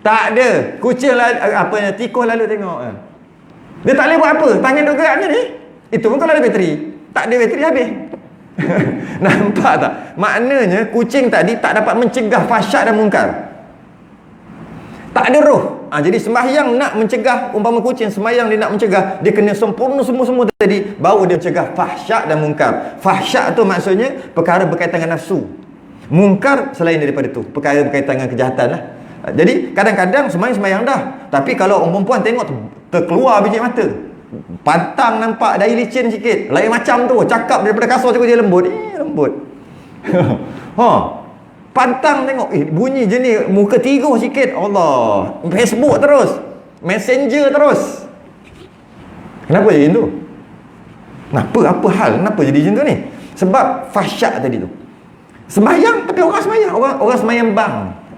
Tak ada. Kucing tikus lalu tengok. Dia tak boleh buat apa. Tangan duk gerak macam ni. Itu pun kalau ada bateri. Tak ada bateri habis. Nampak tak? Maknanya kucing tadi tak dapat mencegah fahsyat dan mungkar. Tak ada roh. Jadi sembahyang nak mencegah, umpama kucing sembahyang dia nak mencegah, dia kena sempurna semua tadi, baru dia mencegah fahsyat dan mungkar. Fahsyat tu maksudnya perkara berkaitan dengan nafsu. Mungkar selain daripada tu, perkara berkaitan dengan kejahatan lah. Jadi kadang-kadang sembahyang dah, tapi kalau orang perempuan tengok terkeluar biji mata, pantang nampak dahi licin sikit, lain macam tu, cakap daripada kasar cukup dia lembut. Lembut. Pantang tengok, bunyi jenis muka tiruh sikit, Allah, Facebook terus, Messenger terus. Kenapa jadi macam tu? Apa hal? Kenapa jadi macam tu ni? Sebab fahsyat tadi tu. Sembahyang, tapi orang sembahyang, orang sembahyang bang.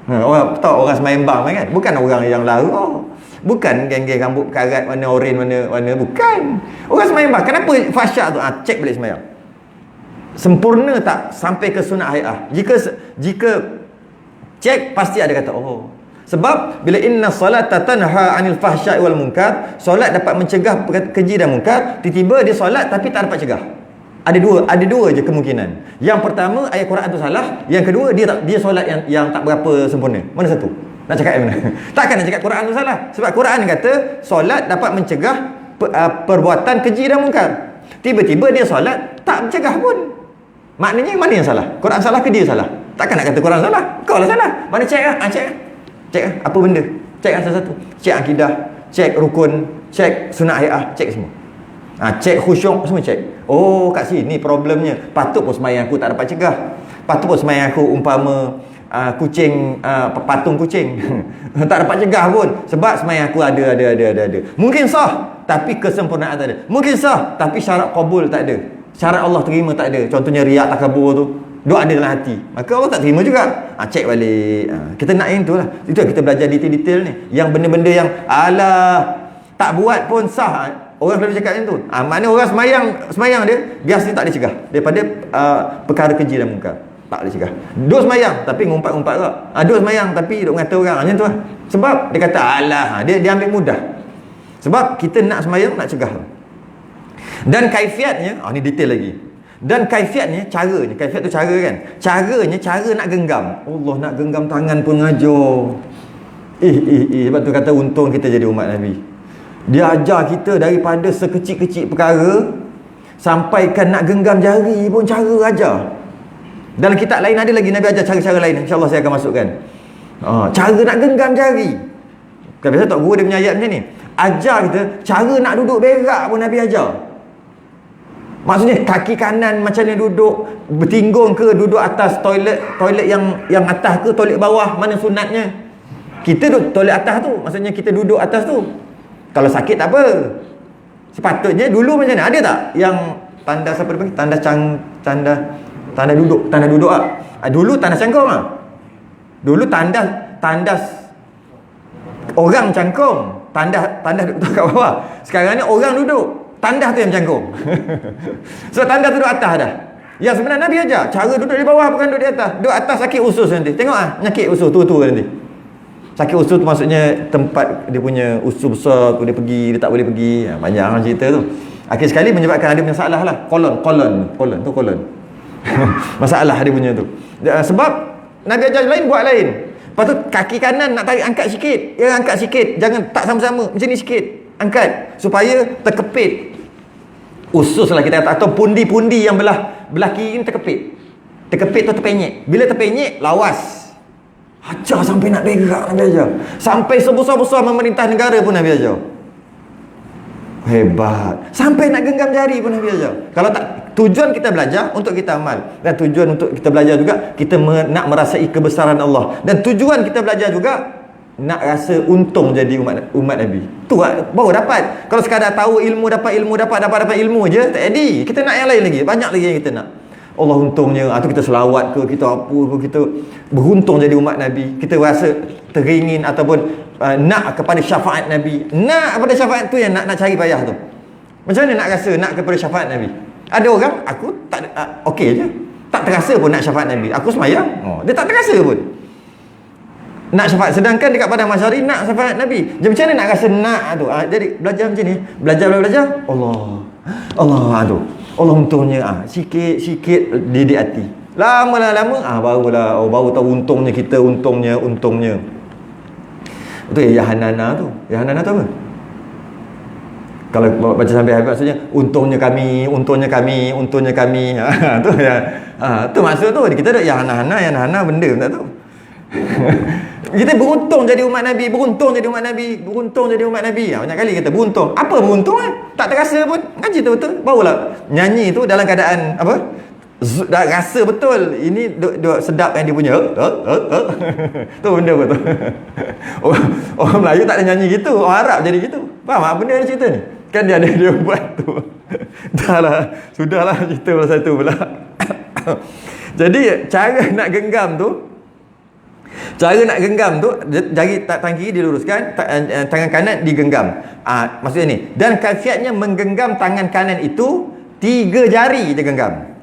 Orang tahu orang sembahyang bang kan? Bukan orang yang laru. Bukan geng-geng rambut karat warna oranye, warna bukan. Orang sembahyang bang. Kenapa fahsyat tu? Cek balik sembahyang. Sempurna tak sampai ke sunat hayat? Jika cek, pasti ada kata sebab bila inna salata tanha 'anil fahsya'i wal munkar, solat dapat mencegah keji dan munkar. Tiba-tiba dia solat tapi tak dapat cegah. Ada dua je kemungkinan. Yang pertama, ayat Quran tu salah. Yang kedua, dia solat yang tak berapa sempurna. Mana satu? Nak cakap yang mana? Takkan nak cakap Quran tu salah. Sebab Quran kata solat dapat mencegah perbuatan keji dan munkar. Tiba-tiba dia solat tak mencegah pun. Maknanya mana yang salah? Quran salah ke dia salah? Takkan nak kata Quran salah. Kau lah salah. Mana cek lah? Cek lah. Cek lah. Apa benda? Cek lah satu-satu. Cek akidah, cek rukun, cek sunat hayah, cek semua. Cek khusyuk, semua cek. Oh, kat sini problemnya. Patut pun semayang aku tak dapat cegah. Patut pun semayang aku umpama kucing, patung kucing. Tak dapat cegah pun. Sebab semayang aku ada. Mungkin sah, tapi kesempurnaan tak ada. Mungkin sah, tapi syarat qabul tak ada. Syarat Allah terima tak ada. Contohnya riak, takabur tu, doa ada dalam hati, maka Allah tak terima juga. Cek balik. Kita nak yang tu lah. Itu yang kita belajar detail-detail ni. Yang benda-benda yang alah tak buat pun sah, orang selalu cakap macam tu. Maknanya orang semayang dia biasanya tak dicegah daripada perkara keji dan munkar. Tak boleh cegah. Duk semayang tapi ngumpat-ngumpat juga. Duk semayang tapi duk ngata orang. Macam tu lah. Sebab dia kata alah, dia ambil mudah. Sebab kita nak semayang, nak cegah. Dan kaifiatnya, ni detail lagi. Dan kaifiatnya, caranya. Kaifiat tu cara kan. Caranya, cara nak genggam. Allah, nak genggam tangan pun ngajar. Sebab tu kata untung kita jadi umat Nabi. Dia ajar kita daripada sekecil-kecil perkara sampaikan nak genggam jari pun cara ajar. Dalam kitab lain ada lagi Nabi ajar cara-cara lain. InsyaAllah saya akan masukkan. Cara nak genggam jari. Kan biasa Tok Guru dia punya ayat macam ni. Ajar kita cara nak duduk berak pun Nabi ajar. Maksudnya kaki kanan macam mana duduk, bertinggung ke, duduk atas toilet yang atas ke toilet bawah, mana sunatnya. Kita duduk toilet atas tu, maksudnya kita duduk atas tu. Kalau sakit tak apa. Sepatutnya dulu macam mana? Ada tak yang tandas apa dia panggil? Tanda duduk ah. Dulu tandas cangkong ah. Dulu tandas orang cangkong, tandas duduk kat bawah. Sekarang ni orang duduk, tandas tu yang cangkong. So tandas tu duduk atas dah. Yang sebenarnya Nabi ajar cara duduk di bawah, bukan duduk di atas. Duduk atas sakit usus nanti. Tengok nyakit usus tu nanti. Sakit usus tu maksudnya tempat dia punya usus besar, dia pergi, dia tak boleh pergi. Banyak orang cerita tu. Akhir sekali menyebabkan ada masalah lah. Kolon. Masalah dia punya tu. Sebab Nabi ajar lain buat lain. Lepas tu kaki kanan nak tarik, angkat sikit. Ya, angkat sikit. Jangan tak sama-sama. Macam ni sikit. Angkat supaya terkepit usus lah kita kata, atau pundi-pundi yang belah kiri ni terkepit. Terkepit tu terpenyek. Bila terpenyek, lawas. Ajar sampai nak berak Nabi ajar. Sampai sebesar-besar memerintah negara pun Nabi ajar. Hebat. Sampai nak genggam jari pun Nabi ajar. Kalau tak, tujuan kita belajar untuk kita amal. Dan tujuan untuk kita belajar juga kita nak merasai kebesaran Allah. Dan tujuan kita belajar juga nak rasa untung jadi umat Nabi. Tu baru dapat. Kalau sekadar tahu ilmu, dapat ilmu je tak jadi. Kita nak yang lain lagi. Banyak lagi yang kita nak. Allah untungnya, atau kita selawat ke, kita apa ke, kita beruntung jadi umat Nabi. Kita rasa teringin ataupun nak kepada syafaat Nabi. Nak kepada syafaat tu yang nak cari payah tu. Macam mana nak rasa nak kepada syafaat Nabi? Ada orang, aku tak okey je. Tak terasa pun nak syafaat Nabi. Aku semayang, dia tak terasa pun nak syafaat. Sedangkan dekat padang mahsyar nak syafaat Nabi. Macam mana nak rasa nak tu? Jadi belajar macam ni. Belajar. Allah tu. Allah untungnya sikit-sikit didik hati. Lama baru tahu untungnya kita, untungnya. Itu Yahanana tu. Yahanana tu apa? Kalau baca sampai habis maksudnya untungnya kami. Tu ya. Tu maksud tu. Kita ada Yahana benda tak tahu. Kita beruntung jadi umat Nabi. Banyak kali kita beruntung. Apa beruntung tak terasa pun. Ngaji tu betul. Barulah nyanyi tu dalam keadaan apa? Dah rasa betul. Ini duk sedap yang dia punya. Tu benda apa tu? Orang Melayu tak ada nyanyi gitu. Orang Arab jadi gitu. Faham apa benda cerita ni? Kan dia buat tu. Sudahlah cerita pasal tu pula. Jadi cara nak genggam tu, jari tangan kiri diluruskan, tangan kanan digenggam. Maksudnya ni. Dan kaifiatnya menggenggam tangan kanan itu 3 jari digenggam.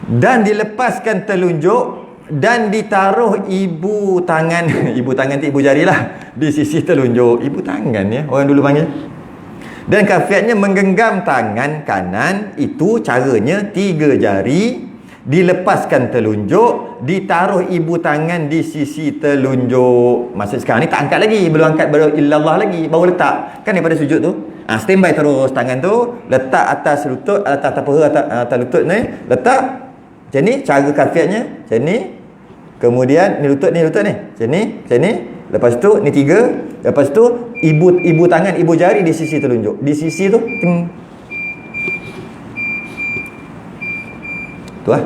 Dan dilepaskan telunjuk dan ditaruh ibu tangan tu ibu jari lah di sisi telunjuk. Ibu tangan ya, orang dulu panggil. Dan kaifiatnya menggenggam tangan kanan itu caranya 3 jari, dilepaskan telunjuk, ditaruh ibu tangan di sisi telunjuk. Maksud sekarang ni tak angkat lagi, belum angkat baru illallah lagi, baru letak. Kan daripada sujud tu, Standby terus. Tangan tu letak atas lutut, atas paha, atas lutut ni. Letak macam ni. Cara kafiatnya macam ni. Kemudian ni lutut ni. Macam ni. Lepas tu ni 3. Lepas tu ibu tangan, ibu jari di sisi telunjuk. Di sisi tu. Tu lah.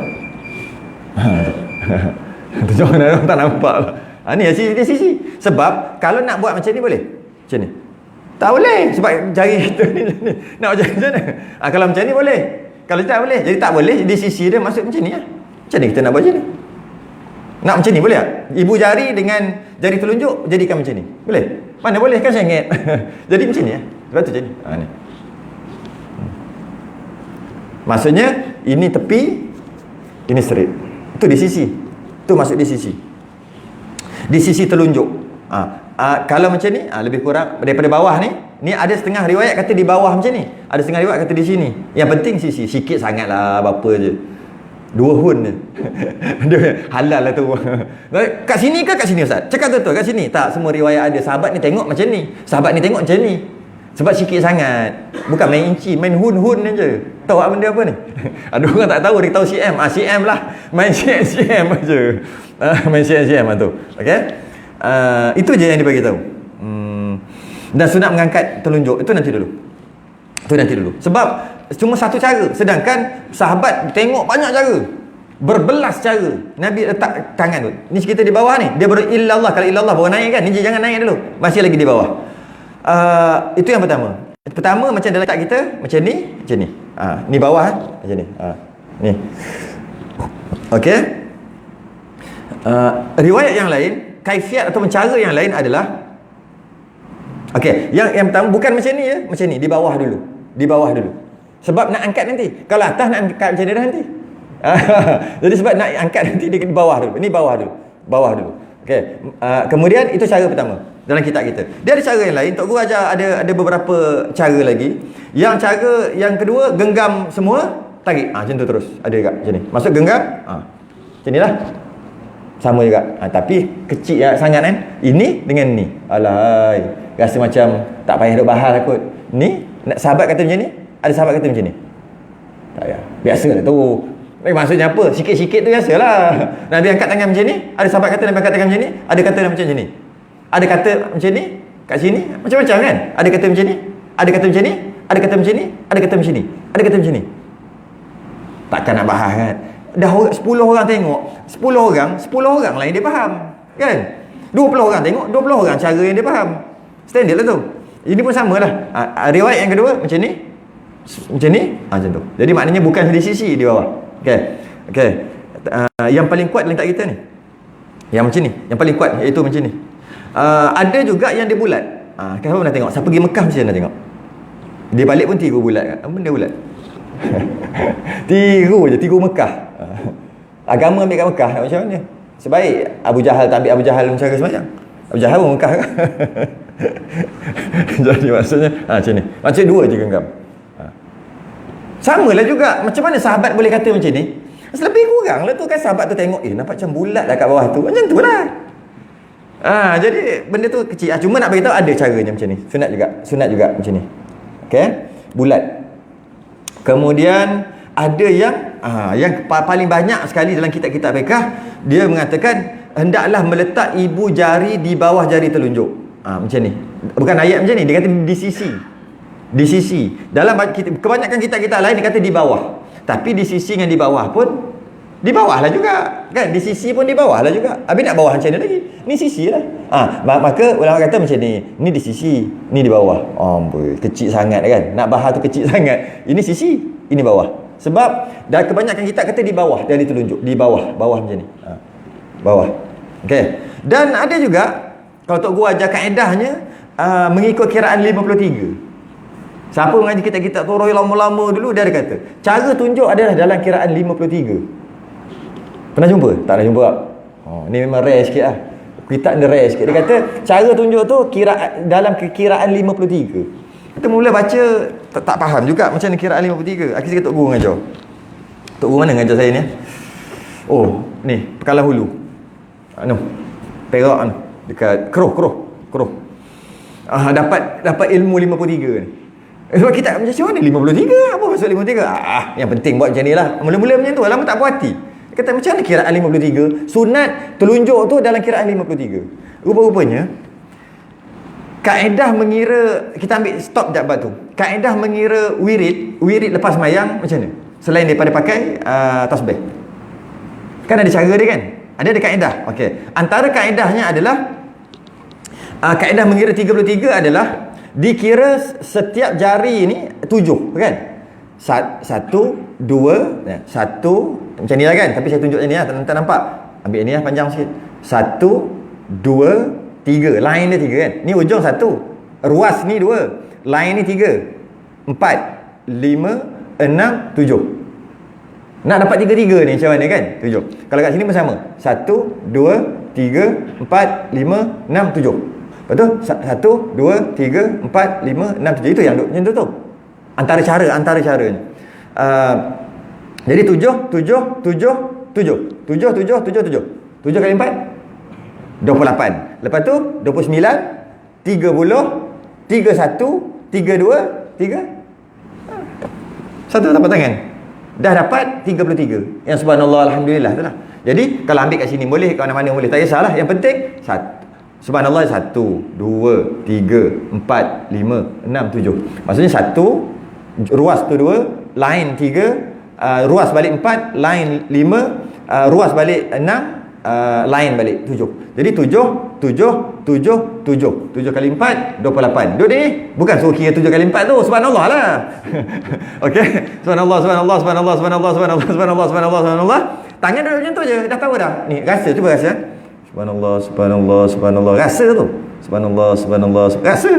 Tu jangan orang tak nampak lah. Ni di sisi. Sebab kalau nak buat macam ni boleh? Macam ni? Tak boleh. Sebab jari kita ni. Nak macam mana? Kalau macam ni boleh. Kalau tak boleh. Jadi tak boleh. Di sisi dia maksud macam ni lah. Macam ni kita nak buat macam ni. Nak macam ni boleh tak? Ibu jari dengan jari telunjuk jadikan macam ni. Boleh? Mana boleh kan sengit. Jadi macam ni lah. Lepas tu macam ni. Ni. Maksudnya ini tepi, ini straight. Itu di sisi. Itu maksud di sisi. Di sisi telunjuk. Kalau macam ni, lebih kurang daripada bawah ni. Ni ada setengah riwayat kata di bawah macam ni. Ada setengah riwayat kata di sini. Yang penting sisi. Sikit sangat lah, berapa je. 2 hun je. Dia halal lah tu. Kat sini ke kat sini Ustaz? Cakap betul kat sini. Tak, semua riwayat ada. Sahabat ni tengok macam ni. Sahabat ni tengok macam ni. Sebab sikit sangat. Bukan main inci, main hun-hun je. Tahu tak benda apa ni? Ada orang tak tahu, dia tahu cm. Cm lah. Main cm je. Main cm lah tu. Okay? Itu je yang dia bagi tahu. Dan sunat mengangkat telunjuk. Itu nanti dulu. Sebab cuma satu cara. Sedangkan sahabat tengok banyak cara. Berbelas cara. Nabi letak tangan tu. Ni kita di bawah ni. Dia baru illallah. Kalau illallah baru naik kan. Ni jangan naik dulu. Masih lagi di bawah. Itu yang pertama. Pertama macam dalam letak kita. Macam ni. Ni bawah. Macam ni. Ni. Okey. Riwayat yang lain. Kaifiat atau cara yang lain adalah. Okey. Yang pertama bukan macam ni ya. Macam ni. Di bawah dulu. Sebab nak angkat nanti. Kalau atas nak angkat macam ni dah nanti. Jadi sebab nak angkat nanti dia di bawah dulu. Ni bawah dulu. Okey. Kemudian itu cara pertama dalam kitab kita. Dia ada cara yang lain. Tok Guru ajar ada beberapa cara lagi. Yang cara yang kedua genggam semua, tarik. Macam tu terus. Ada juga macam ni. Masuk genggam. Macam nilah. Sama juga. Tapi kecil sangat kan. Ini dengan ni. Alahai. Rasa macam tak payah duk bahas kot. Ni sahabat kata macam ni. Ada sahabat kata macam ni. Tak payah. Biasalah tu. Maksudnya apa? Sikit-sikit tu biasalah. Nabi angkat tangan macam ni. Ada sahabat kata Nabi angkat tangan macam ni. Ada kata macam ni. Ada kata macam ni. Kat sini. Macam-macam kan. Ada kata macam ni. Ada kata macam ni. Ada kata macam ni. Ada kata macam ni. Ada kata macam ni. Takkan nak bahas kan. Dah 10 orang tengok. 10 orang lain dia faham. Kan? 20 orang tengok. 20 orang cara yang dia faham. Standard lah tu. Ini pun samalah. Riwayat yang kedua macam ni. Macam ni. Macam tu. Jadi maknanya bukan di sisi di bawah. Okey. Yang paling kuat dalam tak kita ni. Yang macam ni. Yang paling kuat iaitu macam ni. Ada juga yang dia bulat. Kan pernah tengok. Siapa pergi Mekah mesti nak tengok. Dia balik pun tiru bulat kan. Benda bulat. Tiru Mekah. Agama ambil kat Mekah nak macam mana? Sebaik Abu Jahal tak ambil Abu Jahal cara semacam. Abu Jahal pun Mekah kan. Jadi maksudnya macam ni. Macam dua je genggam. Sama lah juga. Macam mana sahabat boleh kata macam ni? Lebih kurang lah tu kan sahabat tu tengok. Nampak macam bulat lah kat bawah tu. Macam tu lah. Jadi benda tu kecil. Cuma nak beritahu ada caranya macam ni. Sunat juga macam ni. Okay. Bulat. Kemudian ada yang paling banyak sekali dalam kitab-kitab fiqh. Dia mengatakan hendaklah meletak ibu jari di bawah jari telunjuk. Macam ni. Bukan ayat macam ni. Dia kata di sisi. Dalam kebanyakan kitab-kitab lain dia kata di bawah. Tapi di sisi dengan di bawah pun di bawah lah juga. Kan? Di sisi pun di bawah lah juga. Habis nak bawah macam mana lagi? Ni sisi lah. Maka ulama kata macam ni. Ni di sisi. Ni di bawah. Kecil sangat kan? Nak bahas tu kecil sangat. Ini sisi. Ini bawah. Sebab dah kebanyakan kitab kata di bawah. Dari telunjuk. Di bawah. Bawah macam ni. Bawah. Okay. Dan ada juga. Kalau Tok Guru ajar kaedahnya. Mengikut kiraan 53. Siapa mengaji kitab-kitab Toroh lama-lama dulu, dia ada kata cara tunjuk adalah dalam kiraan 53. Pernah jumpa? Tak pernah jumpa. Ni memang rare sikit lah. Kitab ni rare sikit. Dia kata cara tunjuk tu dalam kiraan 53. Kita mula baca tak faham juga macam mana kiraan 53. Akhirnya Tok Guru mengajar. Tok Guru mana mengajar saya ni? Ni Pekalan Hulu. Perak dekat Keroh. Dapat ilmu 53 ni. Sebab kita macam mana 53? Apa maksud 53? Yang penting buat macam ni lah. Mula-mula macam tu, lama tak puas hati. Dia kata macam mana kiraan 53? Sunat telunjuk tu dalam kiraan 53. Rupa-rupanya kaedah mengira, kita ambil stop sekejap tu. Kaedah mengira wirid lepas mayang macam mana? Selain daripada pakai tasbih. Kan ada cara dia kan? Ada kaedah. Okey. Antara kaedahnya adalah kaedah mengira 33 adalah dikira setiap jari ni 7 kan? 1 2 1 macam ni lah kan? Tapi saya tunjuk macam ni lah, tak nampak. Ambil ni lah panjang sikit. 1 2 3. Line dia 3 kan? Ni ujung 1. Ruas ni 2. Line ni 3. 4 5 6 7. Nak dapat 3 ni macam mana kan? 7. Kalau kat sini pun sama. 1 2 3 4 5 6 7. Betul? 1 2 3 4 5 6 7. Itu yang macam tu. Antara caranya. Jadi 7 7 7 7 7 7 7 7 7 kali 4 28. Lepas tu 29 30 31 32 3 satu tapak tangan. Dah dapat 33. Yang subhanallah alhamdulillah tu lah. Jadi kalau ambil kat sini boleh, kat mana-mana boleh, tak kisahlah. Yang penting subhanallah 1 2 3 4 5 6 7. Maksudnya 1 ruas tu 2, line 3, ruas balik 4, line 5, ruas balik 6, line balik 7. Jadi 7 7 7 7 7 kali 4 28. Duduk ni bukan suruh kira 7 kali 4 tu, subhanallah lah. Okey, subhanallah subhanallah subhanallah subhanallah subhanallah subhanallah subhanallah subhanallah. Tangan duduk macam tu je, dah tahu dah. Ni rasa, cuba rasa. Subhanallah subhanallah subhanallah, rasa tu. Subhanallah subhanallah rasa.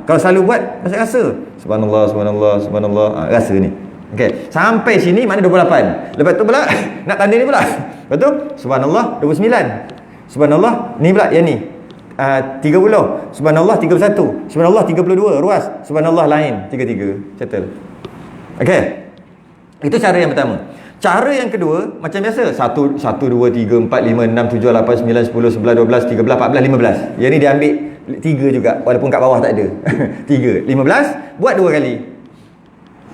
Kalau selalu buat rasa. Subhanallah subhanallah subhanallah, rasa ni. Okey, sampai sini mana 28. Lepas tu pula nak tanda ni pula. Lepas tu subhanallah 29. Subhanallah ni pula yang ni 30. Subhanallah 31. Subhanallah 32. Ruas. Subhanallah lain 33. Settle. Okey. Itu cara yang pertama. Cara yang kedua macam biasa. 1 2 3 4 5 6 7 8 9 10 11 12 13 14 15. Yang ni dia ambil 3 juga walaupun kat bawah tak ada. 3 15 buat 2 kali.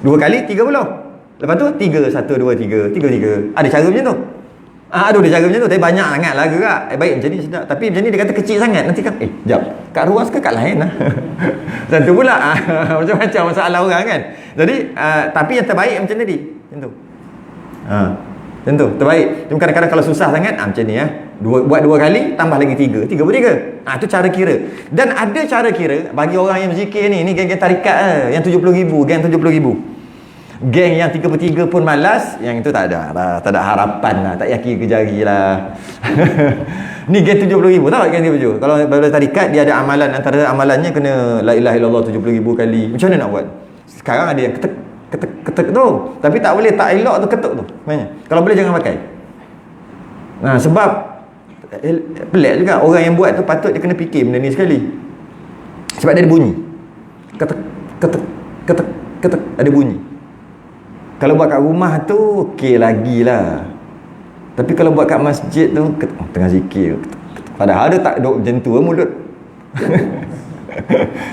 2 kali 30. Lepas tu 3 1 2 3 3 3. Ada cara macam tu. Ada cara macam tu, tapi banyak sangat lah gerak. Baik macam ni sedap. Tapi macam ni dia kata kecil sangat. Nanti kan jap. Kat ruas ke kat lain lah. Macam tu pula. Macam-macam masalah orang kan. Jadi tapi yang terbaik macam tadi. Macam tu. Macam tu terbaik. Cuma kadang-kadang kalau susah sangat macam ni buat 2 kali tambah lagi 3 3 tu cara kira. Dan ada cara kira bagi orang yang berzikir ni geng-geng tarikat yang 70,000, geng 70,000. Geng yang 33 pun malas, yang itu tak ada lah, tak ada harapan lah, tak yakin ke jari lah. Ni geng 70,000, tahu tak geng 70? Kalau pada tarikat dia ada amalan, antara amalannya kena la ilaha illallah 70,000 kali. Macam mana nak buat? Sekarang ada yang ketek tu, tapi tak boleh tak elok tu ketuk tu. Maknanya kalau boleh jangan pakai. Sebab pelik juga orang yang buat tu, patut dia kena fikir benda ni sekali. Sebab dia ada bunyi. Ketek ada bunyi. Kalau buat kat rumah tu okey lagilah. Tapi kalau buat kat masjid tu tengah zikir, padahal dia tak duk macam tu mulut.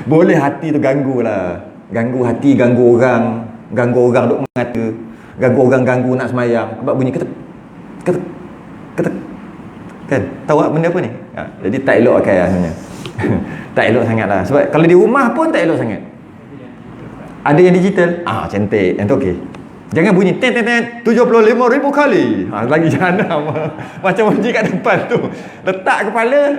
Boleh hati tu ganggu lah. Ganggu hati, ganggu orang duk mengata, ganggu orang nak semayang sebab bunyi ketek. Kan? Tahu tak benda apa ni? Jadi tak elok pakai lah sebenarnya. Tak elok sangat lah. Sebab kalau di rumah pun tak elok sangat. Ada yang digital, cantik, yang tu okey. Jangan bunyi 75,000 kali. Lagi jahanam. Macam bunyi kat depan tu. Letak kepala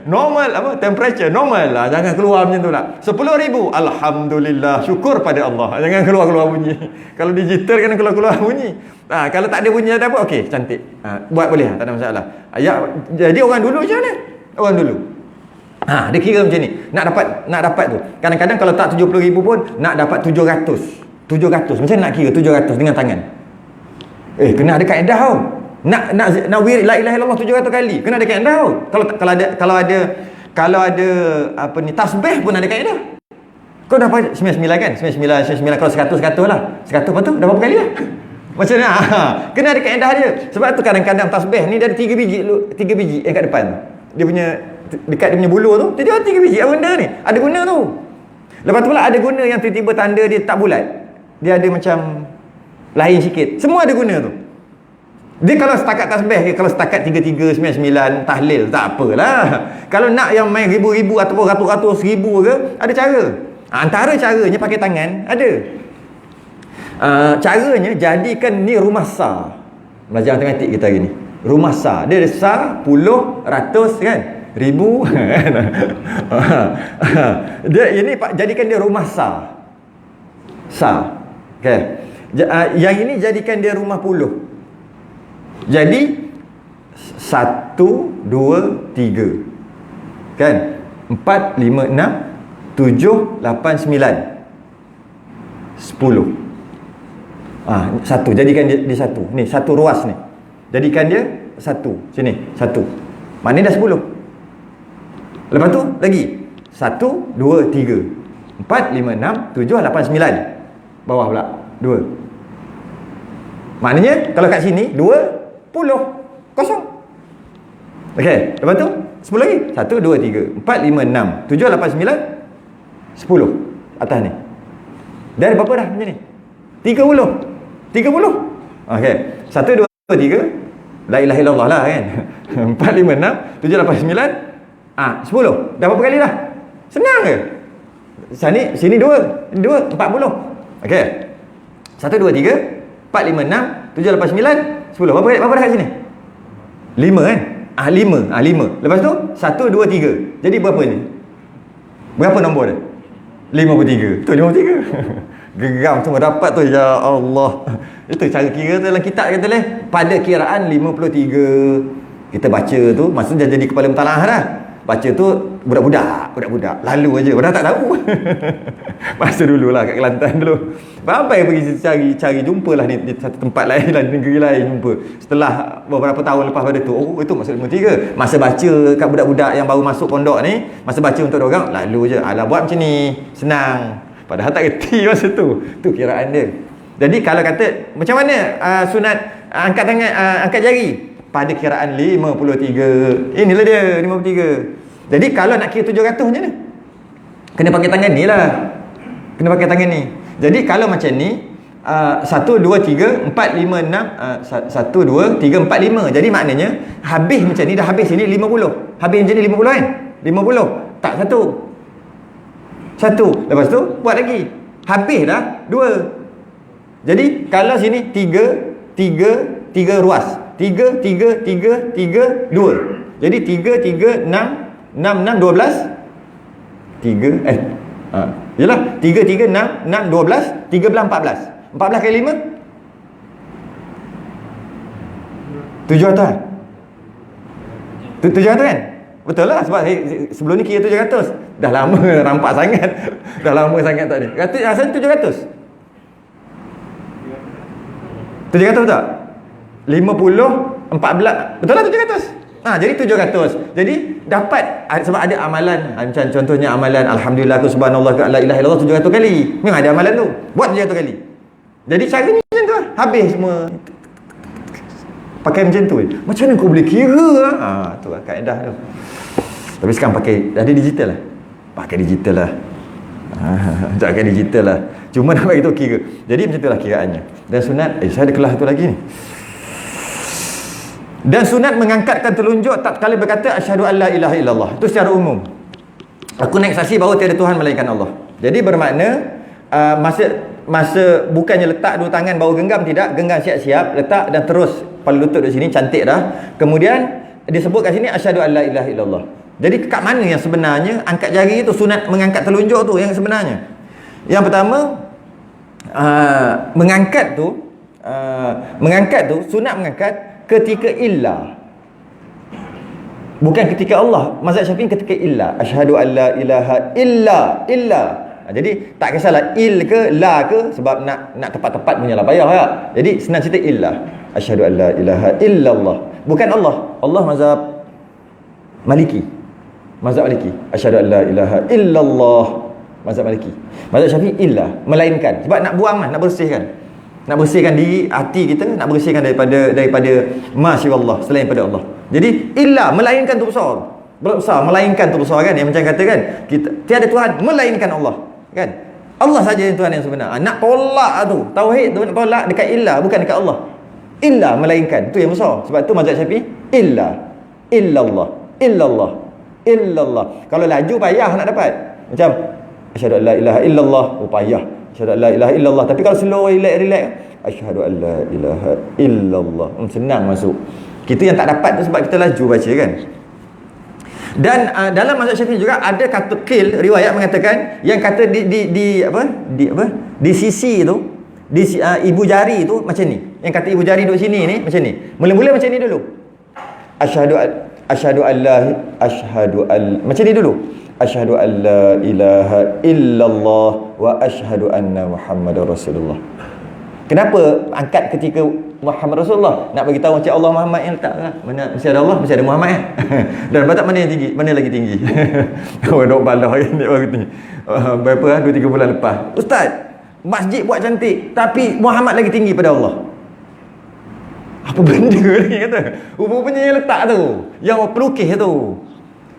normal, temperature normal lah. Jangan keluar macam tu lah. 10,000. Alhamdulillah, syukur pada Allah. Jangan keluar bunyi. Kalau digital kan keluar bunyi. Kalau tak ada bunyi ada apa? Okey, cantik. Buat boleh, tak ada masalah. Jadi orang dulu macam mana? Orang dulu. Dia kira macam ni. Nak dapat tu. Kadang-kadang kalau tak 70,000 pun nak dapat 700. 700. Macam nak kira 700 dengan tangan? Kena ada kaedah tau. Nak wirid la ilaha illallah 700 kali. Kena ada kaedah tau. Kalau ada apa ni tasbih pun ada kaedah. Kau dah 99 kan? 99 kalau 100 lah. 100 lepas tu dah berapa kali lah? Macam mana? Kena ada kaedah dia. Sebab tu kadang-kadang tasbih ni dia ada 3 biji yang kat depan. Dia punya dekat dia punya bulu tu, dia ada 3 biji. Apa benda ni? Ada guna tu. Lepas tu pula ada guna yang tiba-tiba tanda dia tak bulat. Dia ada macam lain sikit. Semua ada guna tu. Dia kalau setakat tasbih ke, kalau setakat 3399 tahlil, tak apalah. Kalau nak yang main ribu-ribu ataupun ratus-ratus ribu ke, ada cara. Antara caranya pakai tangan, ada. Caranya jadikan ni rumah sa. Belajar matematik kita hari ni. Rumah sa. Dia ada sa, puluh, ratus kan? Ribu. Dia ini jadikan dia rumah sa. Sa. Okay. Yang ini jadikan dia rumah puluh. Jadi 1, 2, 3 kan, 4, 5, 6, 7, 8, 9, 10. Satu, jadikan dia satu. Ni satu ruas ni, jadikan dia satu. Sini satu, maknanya dah 10. Lepas tu lagi 1, 2, 3, 4, 5, 6, 7, 8, 9. Bawah pula 2. Maknanya kalau kat sini 2 10 kosong. Okey, lepas tu 10 lagi. 1 2 3 4 5 6 7 8 9 10 atas ni. Dah berapa dah macam ni? 30. Okey. 1 2 3 la ilaha illallah lah kan. 4 5 6 7 8 9 10. Dah berapa kali dah? Senang ke? Sini 2 40. Okey. 1 2 3 4 5 6 7 8 9 10. Berapa dah kat sini? 5 kan? 5. Lepas tu 1 2 3. Jadi berapa ni? Berapa nombor dia? 53. Tu 53. Geram semua dapat tu, ya Allah. Itu cara kira tu dalam kitab kata leh. Pada kiraan 53. Kita baca tu maksudnya jadi kepala mutalaah dah. Baca tu budak-budak lalu aja, orang tak tahu. Masa dululah kat Kelantan dulu. Sampai pergi cari jumpalah di satu tempat lain, negeri lain jumpa. Setelah beberapa tahun lepas pada tu, oh itu maksud 53. Masa baca kat budak-budak yang baru masuk pondok ni, masa baca untuk orang lalu je. Alah buat macam ni, senang. Padahal tak reti masa tu. Tu kiraan dia. Jadi kalau kata macam mana sunat angkat tangan, angkat jari pada kiraan 53. Inilah dia 53. Jadi kalau nak kira 700 macam mana? Kena pakai tangan ni lah. Kena pakai tangan ni. Jadi kalau macam ni 1 2 3 4 5 6 1 2 3 4 5. Jadi maknanya habis macam ni, dah habis sini 50. Habis macam ni 50 kan? 50. Tak satu. Lepas tu buat lagi. Habis dah 2. Jadi kalau sini 3 ruas. 3 2. Jadi 3 6 6 6 12 3 yalah 3 3 6 6 12 13 14 14 kali 5 700 kan? Betul lah, sebab sebelum ni kira 700. Dah lama nampak sangat. Dah lama sangat tak ni. Rasanya 700 tak? 50 14 betul lah 700. Jadi 700. Jadi dapat sebab ada amalan. Macam contohnya amalan alhamdulillah tu subhanallah la ilaha illallah 700 kali. Memang ada amalan tu. Buat 700 kali. Jadi caranya macam tu lah. Habis semua. Pakai macam tu. Macam mana kau boleh kira? Tu lah kaedah tu. Tapi sekarang pakai ada digital lah. Pakai digital lah. Pakai digital lah. Cuma nak bagi tu kira. Jadi macam tu lah kiraannya. Dan sunat, saya ada kelas tu lagi ni. Dan sunat mengangkatkan telunjuk tak kala berkata asyhadu an la ilaha illallah. Itu secara umum. Aku naik saksi bahawa tiada Tuhan melainkan Allah. Jadi bermakna masa bukannya letak dua tangan baru genggam, tidak, genggam siap-siap, letak dan terus kepala lutut di sini, cantik dah. Kemudian disebut kat sini asyhadu an la ilaha illallah. Jadi kat mana yang sebenarnya angkat jari itu, sunat mengangkat telunjuk tu yang sebenarnya? Yang pertama mengangkat tu sunat mengangkat ketika illah, bukan ketika Allah. Mazhab Syafi'i ketika illah, asyhadu an la ilaha illa. Jadi tak kisahlah il ke la ke, sebab nak tepat-tepat punya lah payah tak? Jadi senang cerita illah, asyhadu an la ilaha illallah, bukan Allah. Allah mazhab Maliki. Asyhadu an la ilaha illallah, mazhab Maliki. Mazhab Syafi'i illah, melainkan, sebab nak buang nak bersihkan. Nak bersihkan diri, hati kita, nak bersihkan daripada masyaallah, selain daripada Allah. Jadi illa, melainkan tu besar. Melainkan tu besar kan, yang macam kata kan, kita tiada Tuhan melainkan Allah kan? Allah saja yang Tuhan yang sebenar. Nak tolak tu, tauhid tu nak tolak dekat illa, bukan dekat Allah. Illa melainkan, tu yang besar. Sebab tu mazhab Syafi'i illallah, illallah. Kalau laju payah nak dapat. Macam asyhadu an la ilaha illallah, payah. Asyhadu an la ilaha illallah. Tapi kalau slow, relax, asyhadu an la ilaha illallah, senang masuk. Kita yang tak dapat tu sebab kita laju baca kan. Dan dalam mazhab Syafi'i juga ada kata qil, riwayat mengatakan yang kata di sisi tu, ibu jari tu macam ni. Yang kata ibu jari duduk sini ni macam ni. Mula-mula macam ni dulu. Macam ni dulu. Asyhadu an la ilaha illallah wa asyhadu anna Muhammadar Rasulullah. Kenapa angkat ketika Muhammad Rasulullah? Nak bagi tahu macam Allah Muhammad yang letak lah. Mana mesti ada Allah, mesti ada Muhammad kan. Dan batak mana yang tinggi? Mana lagi tinggi? Oh, dok balah ni baru tinggi. Berapa 2-3 bulan lepas. Ustaz, masjid buat cantik tapi Muhammad lagi tinggi pada Allah. Apa benda ni kata? Rupanya yang letak tu, yang pelukis tu,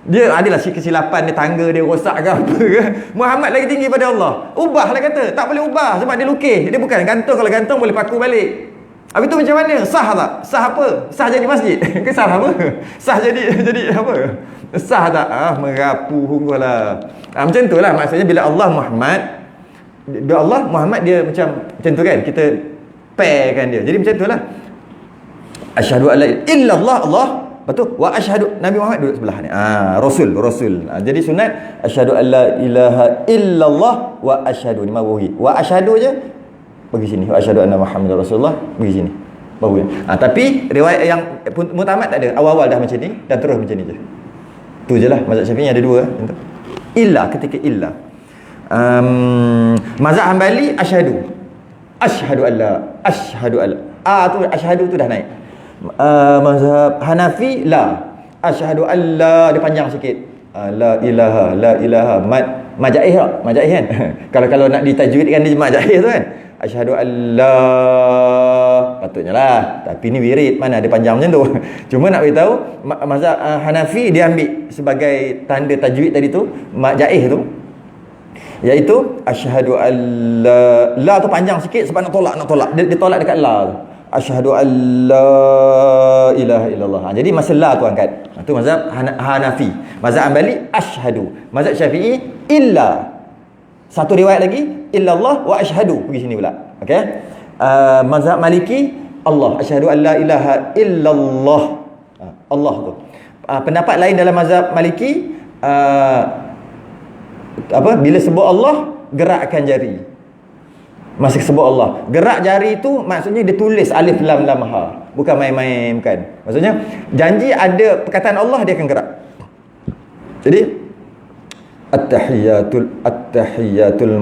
dia adalah kesilapan dia, tangga dia rosak ke apa ke. Muhammad lagi tinggi pada Allah. Ubahlah kata. Tak boleh ubah sebab dia lukis. Dia bukan gantung. Kalau gantung boleh paku balik. Habis tu macam mana? Sah tak? Sah apa? Sah jadi masjid? Ke sah apa? Sah jadi apa? Sah tak? Merapu hunggulah. Macam tu lah. Maksudnya bila Allah Muhammad dia macam tu kan. Kita pairkan dia. Jadi macam tu lah. Asyhadu an la ilaha illallah, Allah. Betul? Wa asyhadu, Nabi Muhammad duduk sebelah ni. Rasul. Jadi sunat asyhadu an la ilaha illallah wa asyhadu, ni baru wa asyhadu je pergi sini. Wa asyhadu anna Muhammadar Rasulullah pergi sini. Baru. Tapi riwayat yang mutamat tak ada. Awal-awal dah macam ni dan terus macam ni je. Tu je lah mazhab Syafi'i ada dua. Illa, ketika illa. Mazhab Hanbali asyhadu an la, asyhadu an tu asyhadu tu dah naik. Mazhab Hanafi la, asyhadu an la, dia panjang sikit. La ilaha majaih kan. kalau nak ditajwidkan dia majaih tu kan. Asyhadu an la, patutnya lah. Tapi ni wirid, mana ada panjang macam tu. Cuma nak beritahu mazhab Hanafi dia ambil sebagai tanda tajwid tadi tu, majaih tu, iaitu asyhadu an la tu panjang sikit sebab nak tolak. Dia tolak dekat la tu. Asyhadu an la ilaha illallah. Jadi masa la tu angkat. Itu mazhab Hanafi. Mazhab Hanbali asyhadu. Mazhab Syafi'i illa. Satu riwayat lagi illallah wa asyhadu. Pergi sini pula. Okey. Mazhab Maliki Allah, asyhadu an la ilaha illallah. Allah tu. Pendapat lain dalam mazhab Maliki bila sebut Allah gerakkan jari. Masa sebut Allah, gerak jari tu maksudnya dia tulis alif lam ha, bukan main-main, bukan. Maksudnya janji ada perkataan Allah dia akan gerak. Jadi at-tahiyatul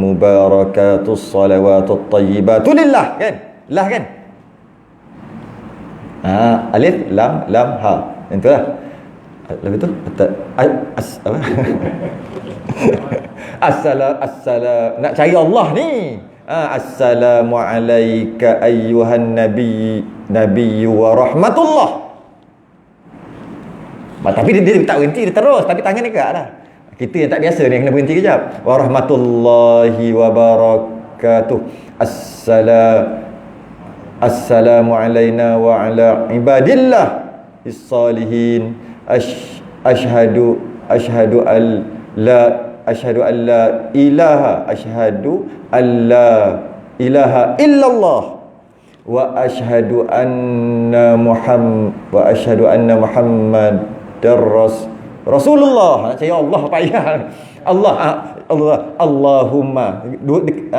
mubarakatus salawatut thayyibatu lillah kan? Lah kan? Alif lam ha. Itulah. Lepas tu Assalam nak cari Allah ni. Assalamu alayka ayyuhan nabi wa rahmatullah. Tapi dia tak berhenti, dia terus. Tapi tangan dia gerak lah. Kita yang tak biasa ni kena berhenti kejap. Wa rahmatullahi wa barakatuh. Assalamu alayna wa ala ibadillah as-salihin. Asyhadu an la ilaha illallah wa asyhadu anna Muhammadar Rasulullah. Nak cari Allah payah.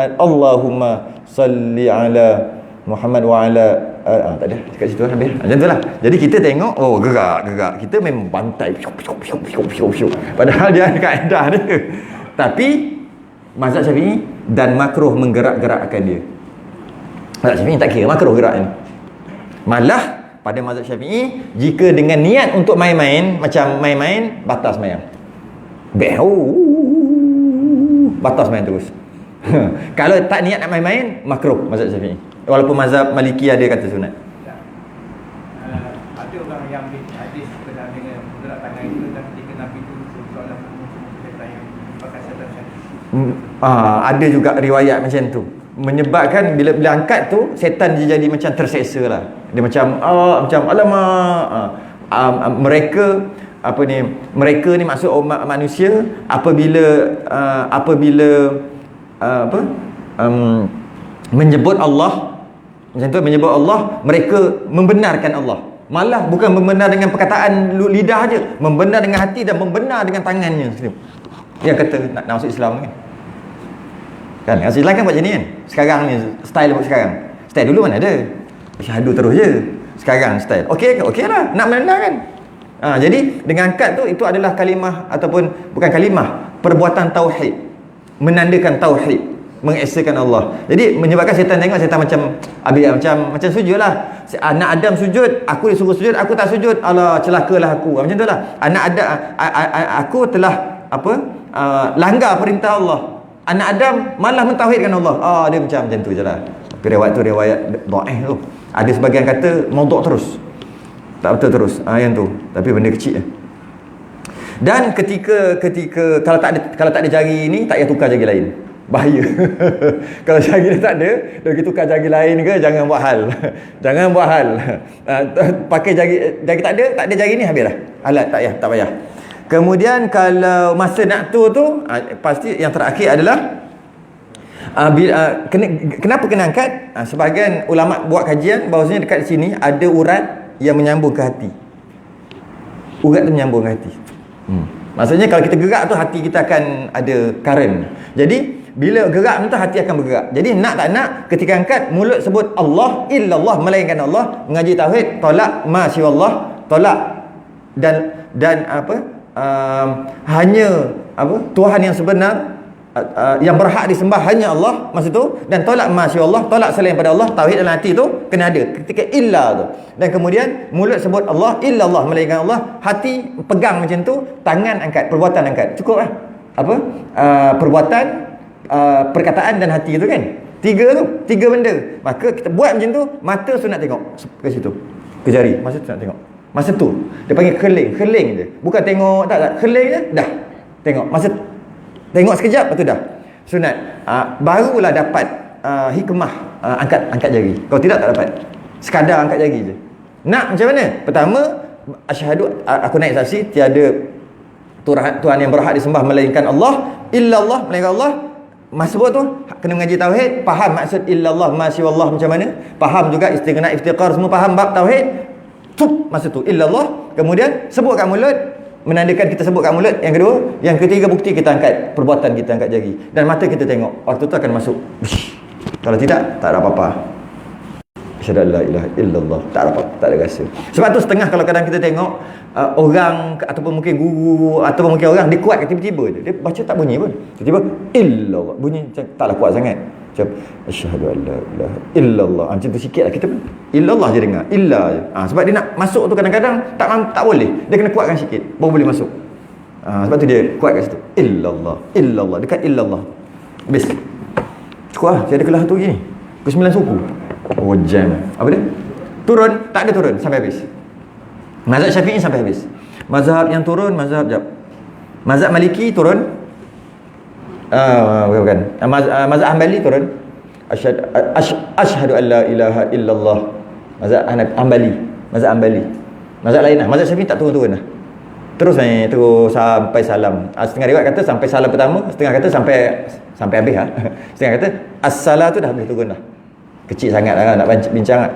Allahumma salli ala Muhammad wa ala tak ada dekat situ habis. Macam itulah. Jadi kita tengok gerak. Kita memang bantai. Padahal dia ada kaedah dia. Tapi mazhab Syafi'i dan makruh menggerak-gerakkan dia. Mazhab Syafi'i tak kira makruh gerak ni. Malah pada mazhab Syafi'i jika dengan niat untuk main-main, macam main-main batas sembahyang. Batas main terus. Kalau tak niat nak main-main, makruh mazhab Syafi'i. Walaupun mazhab Maliki ada kata sunat. Ada orang yang hadis berkenaan dengan gerak tangan itu dan ketika Nabi itu soalan Ada juga riwayat macam tu, menyebabkan bila angkat tu setan dia jadi macam terseksa lah. Dia macam alamak, mereka ni maksud manusia apabila menyebut Allah macam tu, menyebut Allah, mereka membenarkan Allah. Malah bukan membenar dengan perkataan lidah aja, membenar dengan hati dan membenar dengan tangannya. Yang kata nak masuk Islam kan masuk Islam kan buat macam ni kan. Sekarang ni style buat sekarang. Style dulu mana ada, syahadu terus je. Sekarang style okey lah, nak membenar kan. Jadi dengan angkat tu, itu adalah kalimah ataupun bukan kalimah, perbuatan tauhid, menandakan tauhid, mengesakan Allah. Jadi menyebabkan setan tengok, setan macam sujudlah. Anak Adam sujud, aku disuruh sujud, aku tak sujud, alah celakalah aku. Macam tu lah. Aku telah langgar perintah Allah. Anak Adam malah mentauhidkan Allah. Dia macam tu je lah. Tapi riwayat tu riwayat dhaif tu. Ada sebagian kata maudhu' terus, tak betul terus. Yang tu, tapi benda kecil lah. Dan ketika kalau tak ada jari ni, tak payah tukar jari lain. Bahaya. Kalau jari dia tak ada, dah pergi tukar jari lain ke, jangan buat hal. Jangan buat hal. Pakai jari tak ada jari ni, habislah. Alat tak payah. Kemudian kalau masa nak tu pasti yang terakhir adalah kenapa kena angkat? Sebahagian ulama buat kajian bahawasanya dekat sini ada urat yang menyambung ke hati. Urat tu menyambung ke hati. Maksudnya kalau kita gerak tu, hati kita akan ada current. Jadi bila gerak tu, hati akan bergerak. Jadi nak tak nak, ketika angkat mulut sebut Allah, illallah, melainkan Allah, mengaji tauhid, tolak ma siwallah, tolak dan hanya Tuhan yang sebenar, yang berhak disembah hanya Allah masa tu, dan tolak ma siwallah, tolak selain pada Allah. Tauhid dalam hati tu kena ada ketika illa tu. Dan kemudian mulut sebut Allah, illallah, melainkan Allah, hati pegang macam tu, tangan angkat, perbuatan angkat. Cukup lah. Perbuatan, perkataan dan hati tu kan. Tiga benda. Maka kita buat macam tu, mata sunat tengok ke situ, ke jari, masa tu nak tengok. Masa tu dia panggil keling je. Bukan tengok tak keling je dah. Tengok masa tengok sekejap, lepas tu dah sunat. Barulah dapat hikmah angkat jari. Kalau tidak tak dapat. Sekadar angkat jari je. Nak macam mana? Pertama, asyhadu, aku naik saksi tiada Tuhan yang berhak disembah melainkan Allah, illallah, melainkan Allah. Masa sebut tu kena mengaji tauhid, faham maksud illallah ma siwallah macam mana, faham juga istighna, iftiqar, semua faham bab tauhid. Masa tu illallah, kemudian sebut kat mulut, menandakan kita sebut kat mulut. Yang kedua, yang ketiga, bukti kita angkat, perbuatan kita angkat jari, dan mata kita tengok. Waktu tu akan masuk. Kalau tidak, tak ada apa-apa. Asyhadu an la ilaha illallah, tak ada apa-apa, tak ada rasa. Sebab tu setengah kalau kadang kita tengok orang ataupun mungkin guru ataupun mungkin orang, dia kuat tiba-tiba je, dia baca tak bunyi pun, tiba-tiba illallah bunyi macam taklah kuat sangat. Macam asyhadu an la ilaha illallah, macam tu sikitlah kita pun illallah je dengar, illa je. Sebab dia nak masuk tu kadang-kadang tak boleh, dia kena kuatkan sikit baru boleh masuk. Sebab tu dia kuat kat situ, illallah, dekat illallah. Habis cukup lah. Saya ada kelas tu gini ke 9 suku. Jam apa dia? Turun, tak ada turun sampai habis. Mazhab Syafi'i sampai habis. Mazhab yang turun, mazhab Maliki turun. Bukan. Mazhab Hanbali turun. Asyhadu an la ilaha illallah. Mazhab Hanbali. Mazhab lain lah. Mazhab Syafi'i tak turun lah. Terus sampai salam. Setengah riwayat kata sampai salam pertama, setengah kata sampai habis lah. Setengah kata as-salatu dah habis turun dah. Kecil sangat lah, nak bincang lah.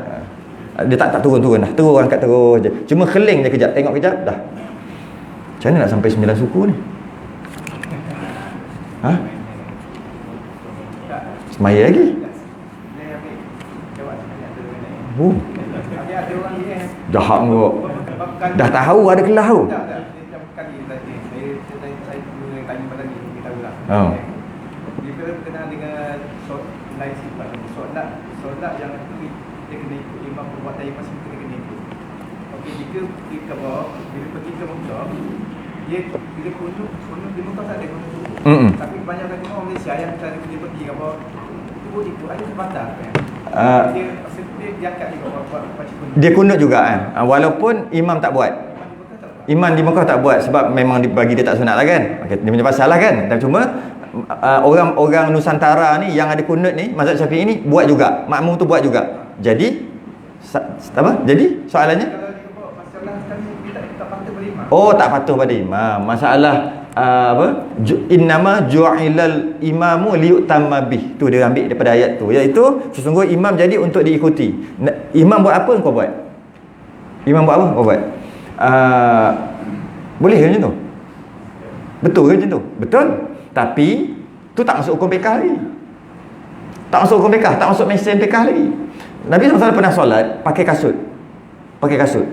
Dia tak turun dah. Terus angkat terus je. Cuma keling je kejap, tengok kejap dah. Macam mana nak sampai 9 suku ni? Semaya lagi. Jahat kau. Dah tahu ada kelas tu. Dia berkenaan dengan lain sifat. Solat yang dia kena ikut imam, perbuatan imam masih kena ikut. Okey, jika kita bila pergi ke Mekah, dia bila kunut di Mekah tak ada kunut. Tapi kebanyakan orang Malaysia yang kita pergi apa itu ada sebatas kan. Dia angkat juga buat kunut. Dia kunut juga kan. Walaupun imam tak buat. Imam di Mekah tak buat sebab memang bagi dia tak sunat lah kan. Okay, dia punya pasal lah kan. Dan cuma orang Nusantara ni yang ada kunut ni, mazhab Syafi'i ni buat juga. Makmum tu buat juga. Jadi apa? Jadi soalannya? Kalau dia bawa masalah tadi dia tak patuh pada imam. Oh, tak patuh pada imam. Masalah apa? Innama ju'ilal imamu liyutamma bih. Tu dia ambil daripada ayat tu. Iaitu sesungguhnya imam jadi untuk diikuti. Imam buat apa kau buat? Imam buat apa kau buat? Boleh ke macam tu? Betul ke macam tu? Betul. Tapi tu tak masuk hukum pekah lagi. Tak masuk hukum pekah, tak masuk mesin pekah lagi. Nabi SAW pernah solat pakai kasut. Pakai kasut.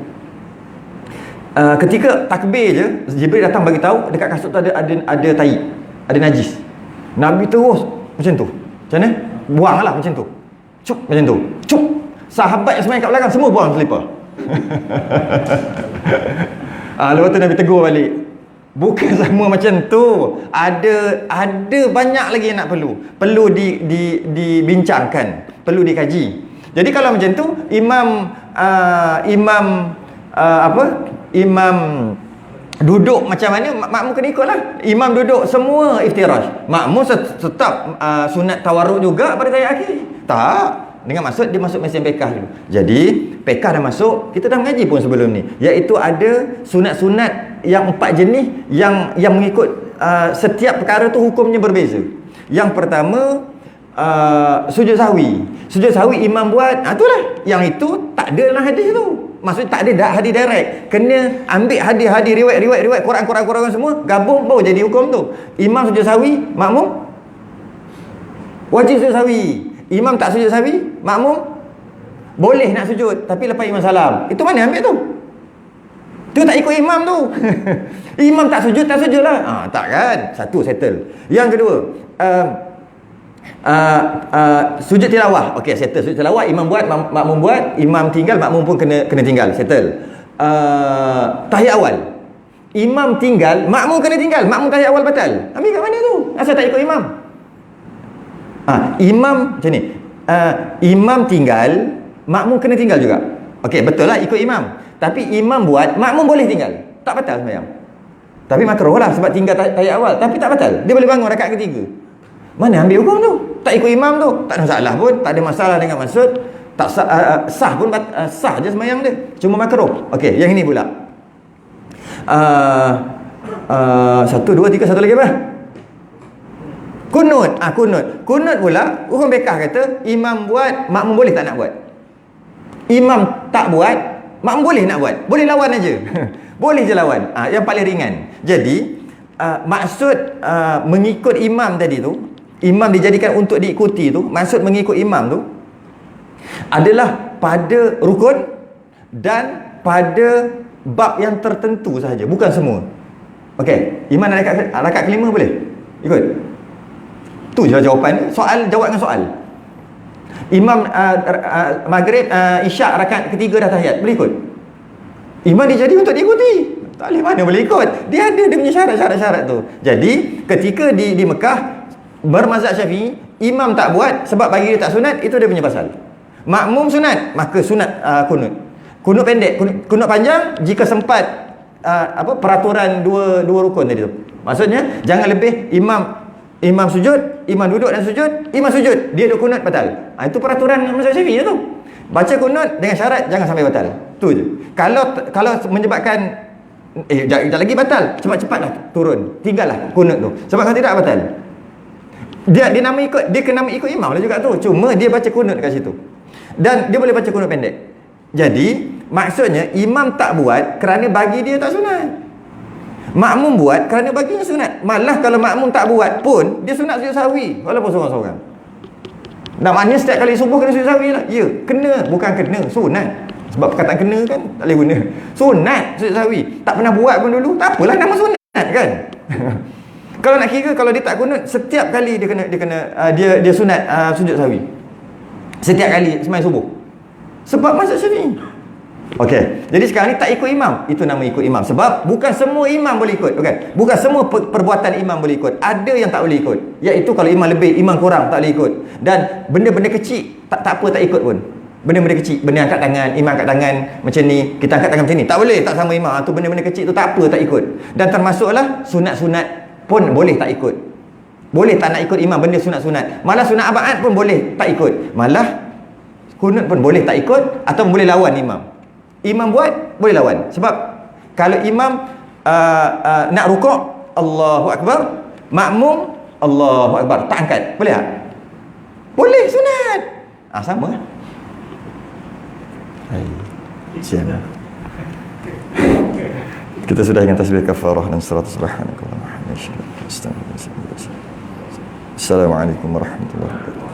Ketika takbir je, Jibril datang bagi tahu dekat kasut tu ada tai, ada najis. Nabi terus macam tu. Macam mana? Buanglah macam tu. Cuk macam tu. Cuk. Sahabat yang semayang kat belakang semua buang selipar. Lepas tu Nabi tegur balik. Bukan semua macam tu. Ada banyak lagi yang nak perlu dibincangkan, perlu dikaji. Jadi kalau macam tu imam duduk macam mana, makmum kena ikutlah. Imam duduk semua iftirash, makmum tetap sunat tawarruk juga pada tahiyat akhir. Tak. Dengan maksud dia masuk mesin pekah dulu. Jadi pekah dah masuk, kita dah mengaji pun sebelum ni, iaitu ada sunat-sunat yang 4 jenis yang mengikut setiap perkara tu hukumnya berbeza. Yang pertama sujud sahwi. Sujud sahwi imam buat, itulah. Yang itu tak ada dalam hadis tu. Maksudnya tak ada hadis direct. Kena ambil hadis-hadis riwayat Quran semua, gabung baru jadi hukum tu. Imam sujud sahwi, makmum wajib sujud sahwi. Imam tak sujud sahwi, makmum boleh nak sujud tapi lepas imam salam. Itu mana ambil tu? Tu tak ikut imam tu. Imam tak sujud lah. Tak kan? Satu settle. Yang kedua, sujud tilawah. Okey, settle. Sujud tilawah imam buat, makmum buat, imam tinggal, makmum pun kena tinggal. Settle. Tahiyat awal. Imam tinggal, makmum kena tinggal. Makmum tahiyat awal batal. Ambil kat mana tu? Asal tak ikut imam. Imam macam ni. Imam tinggal, makmum kena tinggal juga. Okey, betul lah ikut imam. Tapi imam buat, makmum boleh tinggal. Tak batal sembahyang. Tapi makruh lah sebab tinggal tahiyat awal. Tapi tak batal. Dia boleh bangun rakaat ketiga. Mana ambil hukum tu? Tak ikut imam tu. Tak ada masalah pun. Tak ada masalah dengan maksud. Tak sah pun. Sah je sembahyang dia. Cuma makruh. Okey, yang ini pula. 1, 2, 3, satu lagi apa? Kunut. Kunut pula, hukum bekah kata imam buat, makmum boleh tak nak buat? Imam tak buat, makmum boleh nak buat. Boleh lawan aja. Boleh je lawan. Yang paling ringan. Jadi maksud mengikut imam tadi tu, imam dijadikan untuk diikuti tu, maksud mengikut imam tu adalah pada rukun dan pada bab yang tertentu sahaja, bukan semua. Okey, imam rakaat kelima boleh ikut. Tu je jawapan. Soal, jawab dengan soal. Imam maghrib, isyak rakaat ketiga dah tahiyat, boleh ikut? Imam dia jadi untuk diikuti. Tak boleh mana boleh ikut. Dia ada dia punya syarat-syarat tu. Jadi ketika di Mekah bermazhab Syafi'i, imam tak buat sebab bagi dia tak sunat, itu dia punya pasal. Makmum sunat, maka sunat kunut. Kunut pendek, kunut panjang jika sempat peraturan dua rukun tadi tu. Maksudnya jangan lebih imam sujud, imam duduk dan sujud, imam sujud, dia duduk kunut batal. Itu peraturan mazhab Syafi'i tu. Baca kunut dengan syarat jangan sampai batal. Tu je. Kalau menyebabkan sekejap lagi batal, cepat-cepatlah turun. Tinggallah kunut tu. Sebab kalau tidak batal. Dia kena ikut imam lah juga tu. Cuma dia baca kunut kat situ. Dan dia boleh baca kunut pendek. Jadi maksudnya imam tak buat kerana bagi dia tak sunat. Makmum buat kerana baginya sunat. Malah kalau makmum tak buat pun dia sunat sujud sahwi walaupun seorang-seorang. Dan maknanya setiap kali subuh kena sujud sahwi lah. Ya, kena, bukan kena, sunat. Sebab perkataan kena kan tak boleh guna. Sunat sujud sahwi. Tak pernah buat pun dulu, tak apalah nama sunat kan. Kalau nak kira, kalau dia tak kunut, setiap kali dia sunat sujud sahwi. Setiap kali sembahyang subuh. Sebab mazhab Syafi'i. Okey. Jadi sekarang ni tak ikut imam. Itu nama ikut imam. Sebab bukan semua imam boleh ikut. Bukan semua perbuatan imam boleh ikut. Ada yang tak boleh ikut. Iaitu kalau imam lebih, imam kurang, tak boleh ikut. Dan benda-benda kecil tak apa tak ikut pun. Benda-benda kecil, benda angkat tangan, imam angkat tangan macam ni, kita angkat tangan macam ni, tak boleh, tak sama imam. Tu benda-benda kecil tu tak apa, tak ikut. Dan termasuklah sunat-sunat pun boleh tak ikut. Boleh tak nak ikut imam benda sunat-sunat. Malah sunat abaat pun boleh tak ikut. Malah kunut pun boleh tak ikut atau boleh lawan imam. Imam buat, boleh lawan. Sebab kalau imam nak rukuk, Allahu Akbar, makmum Allahu Akbar, tak angkat, boleh tak? Boleh, sunat. Sama. Hai. Siapa? Kita sudah dengan tasbih kafarah dan 100 subhanakallah. Assalamualaikum warahmatullahi wabarakatuh.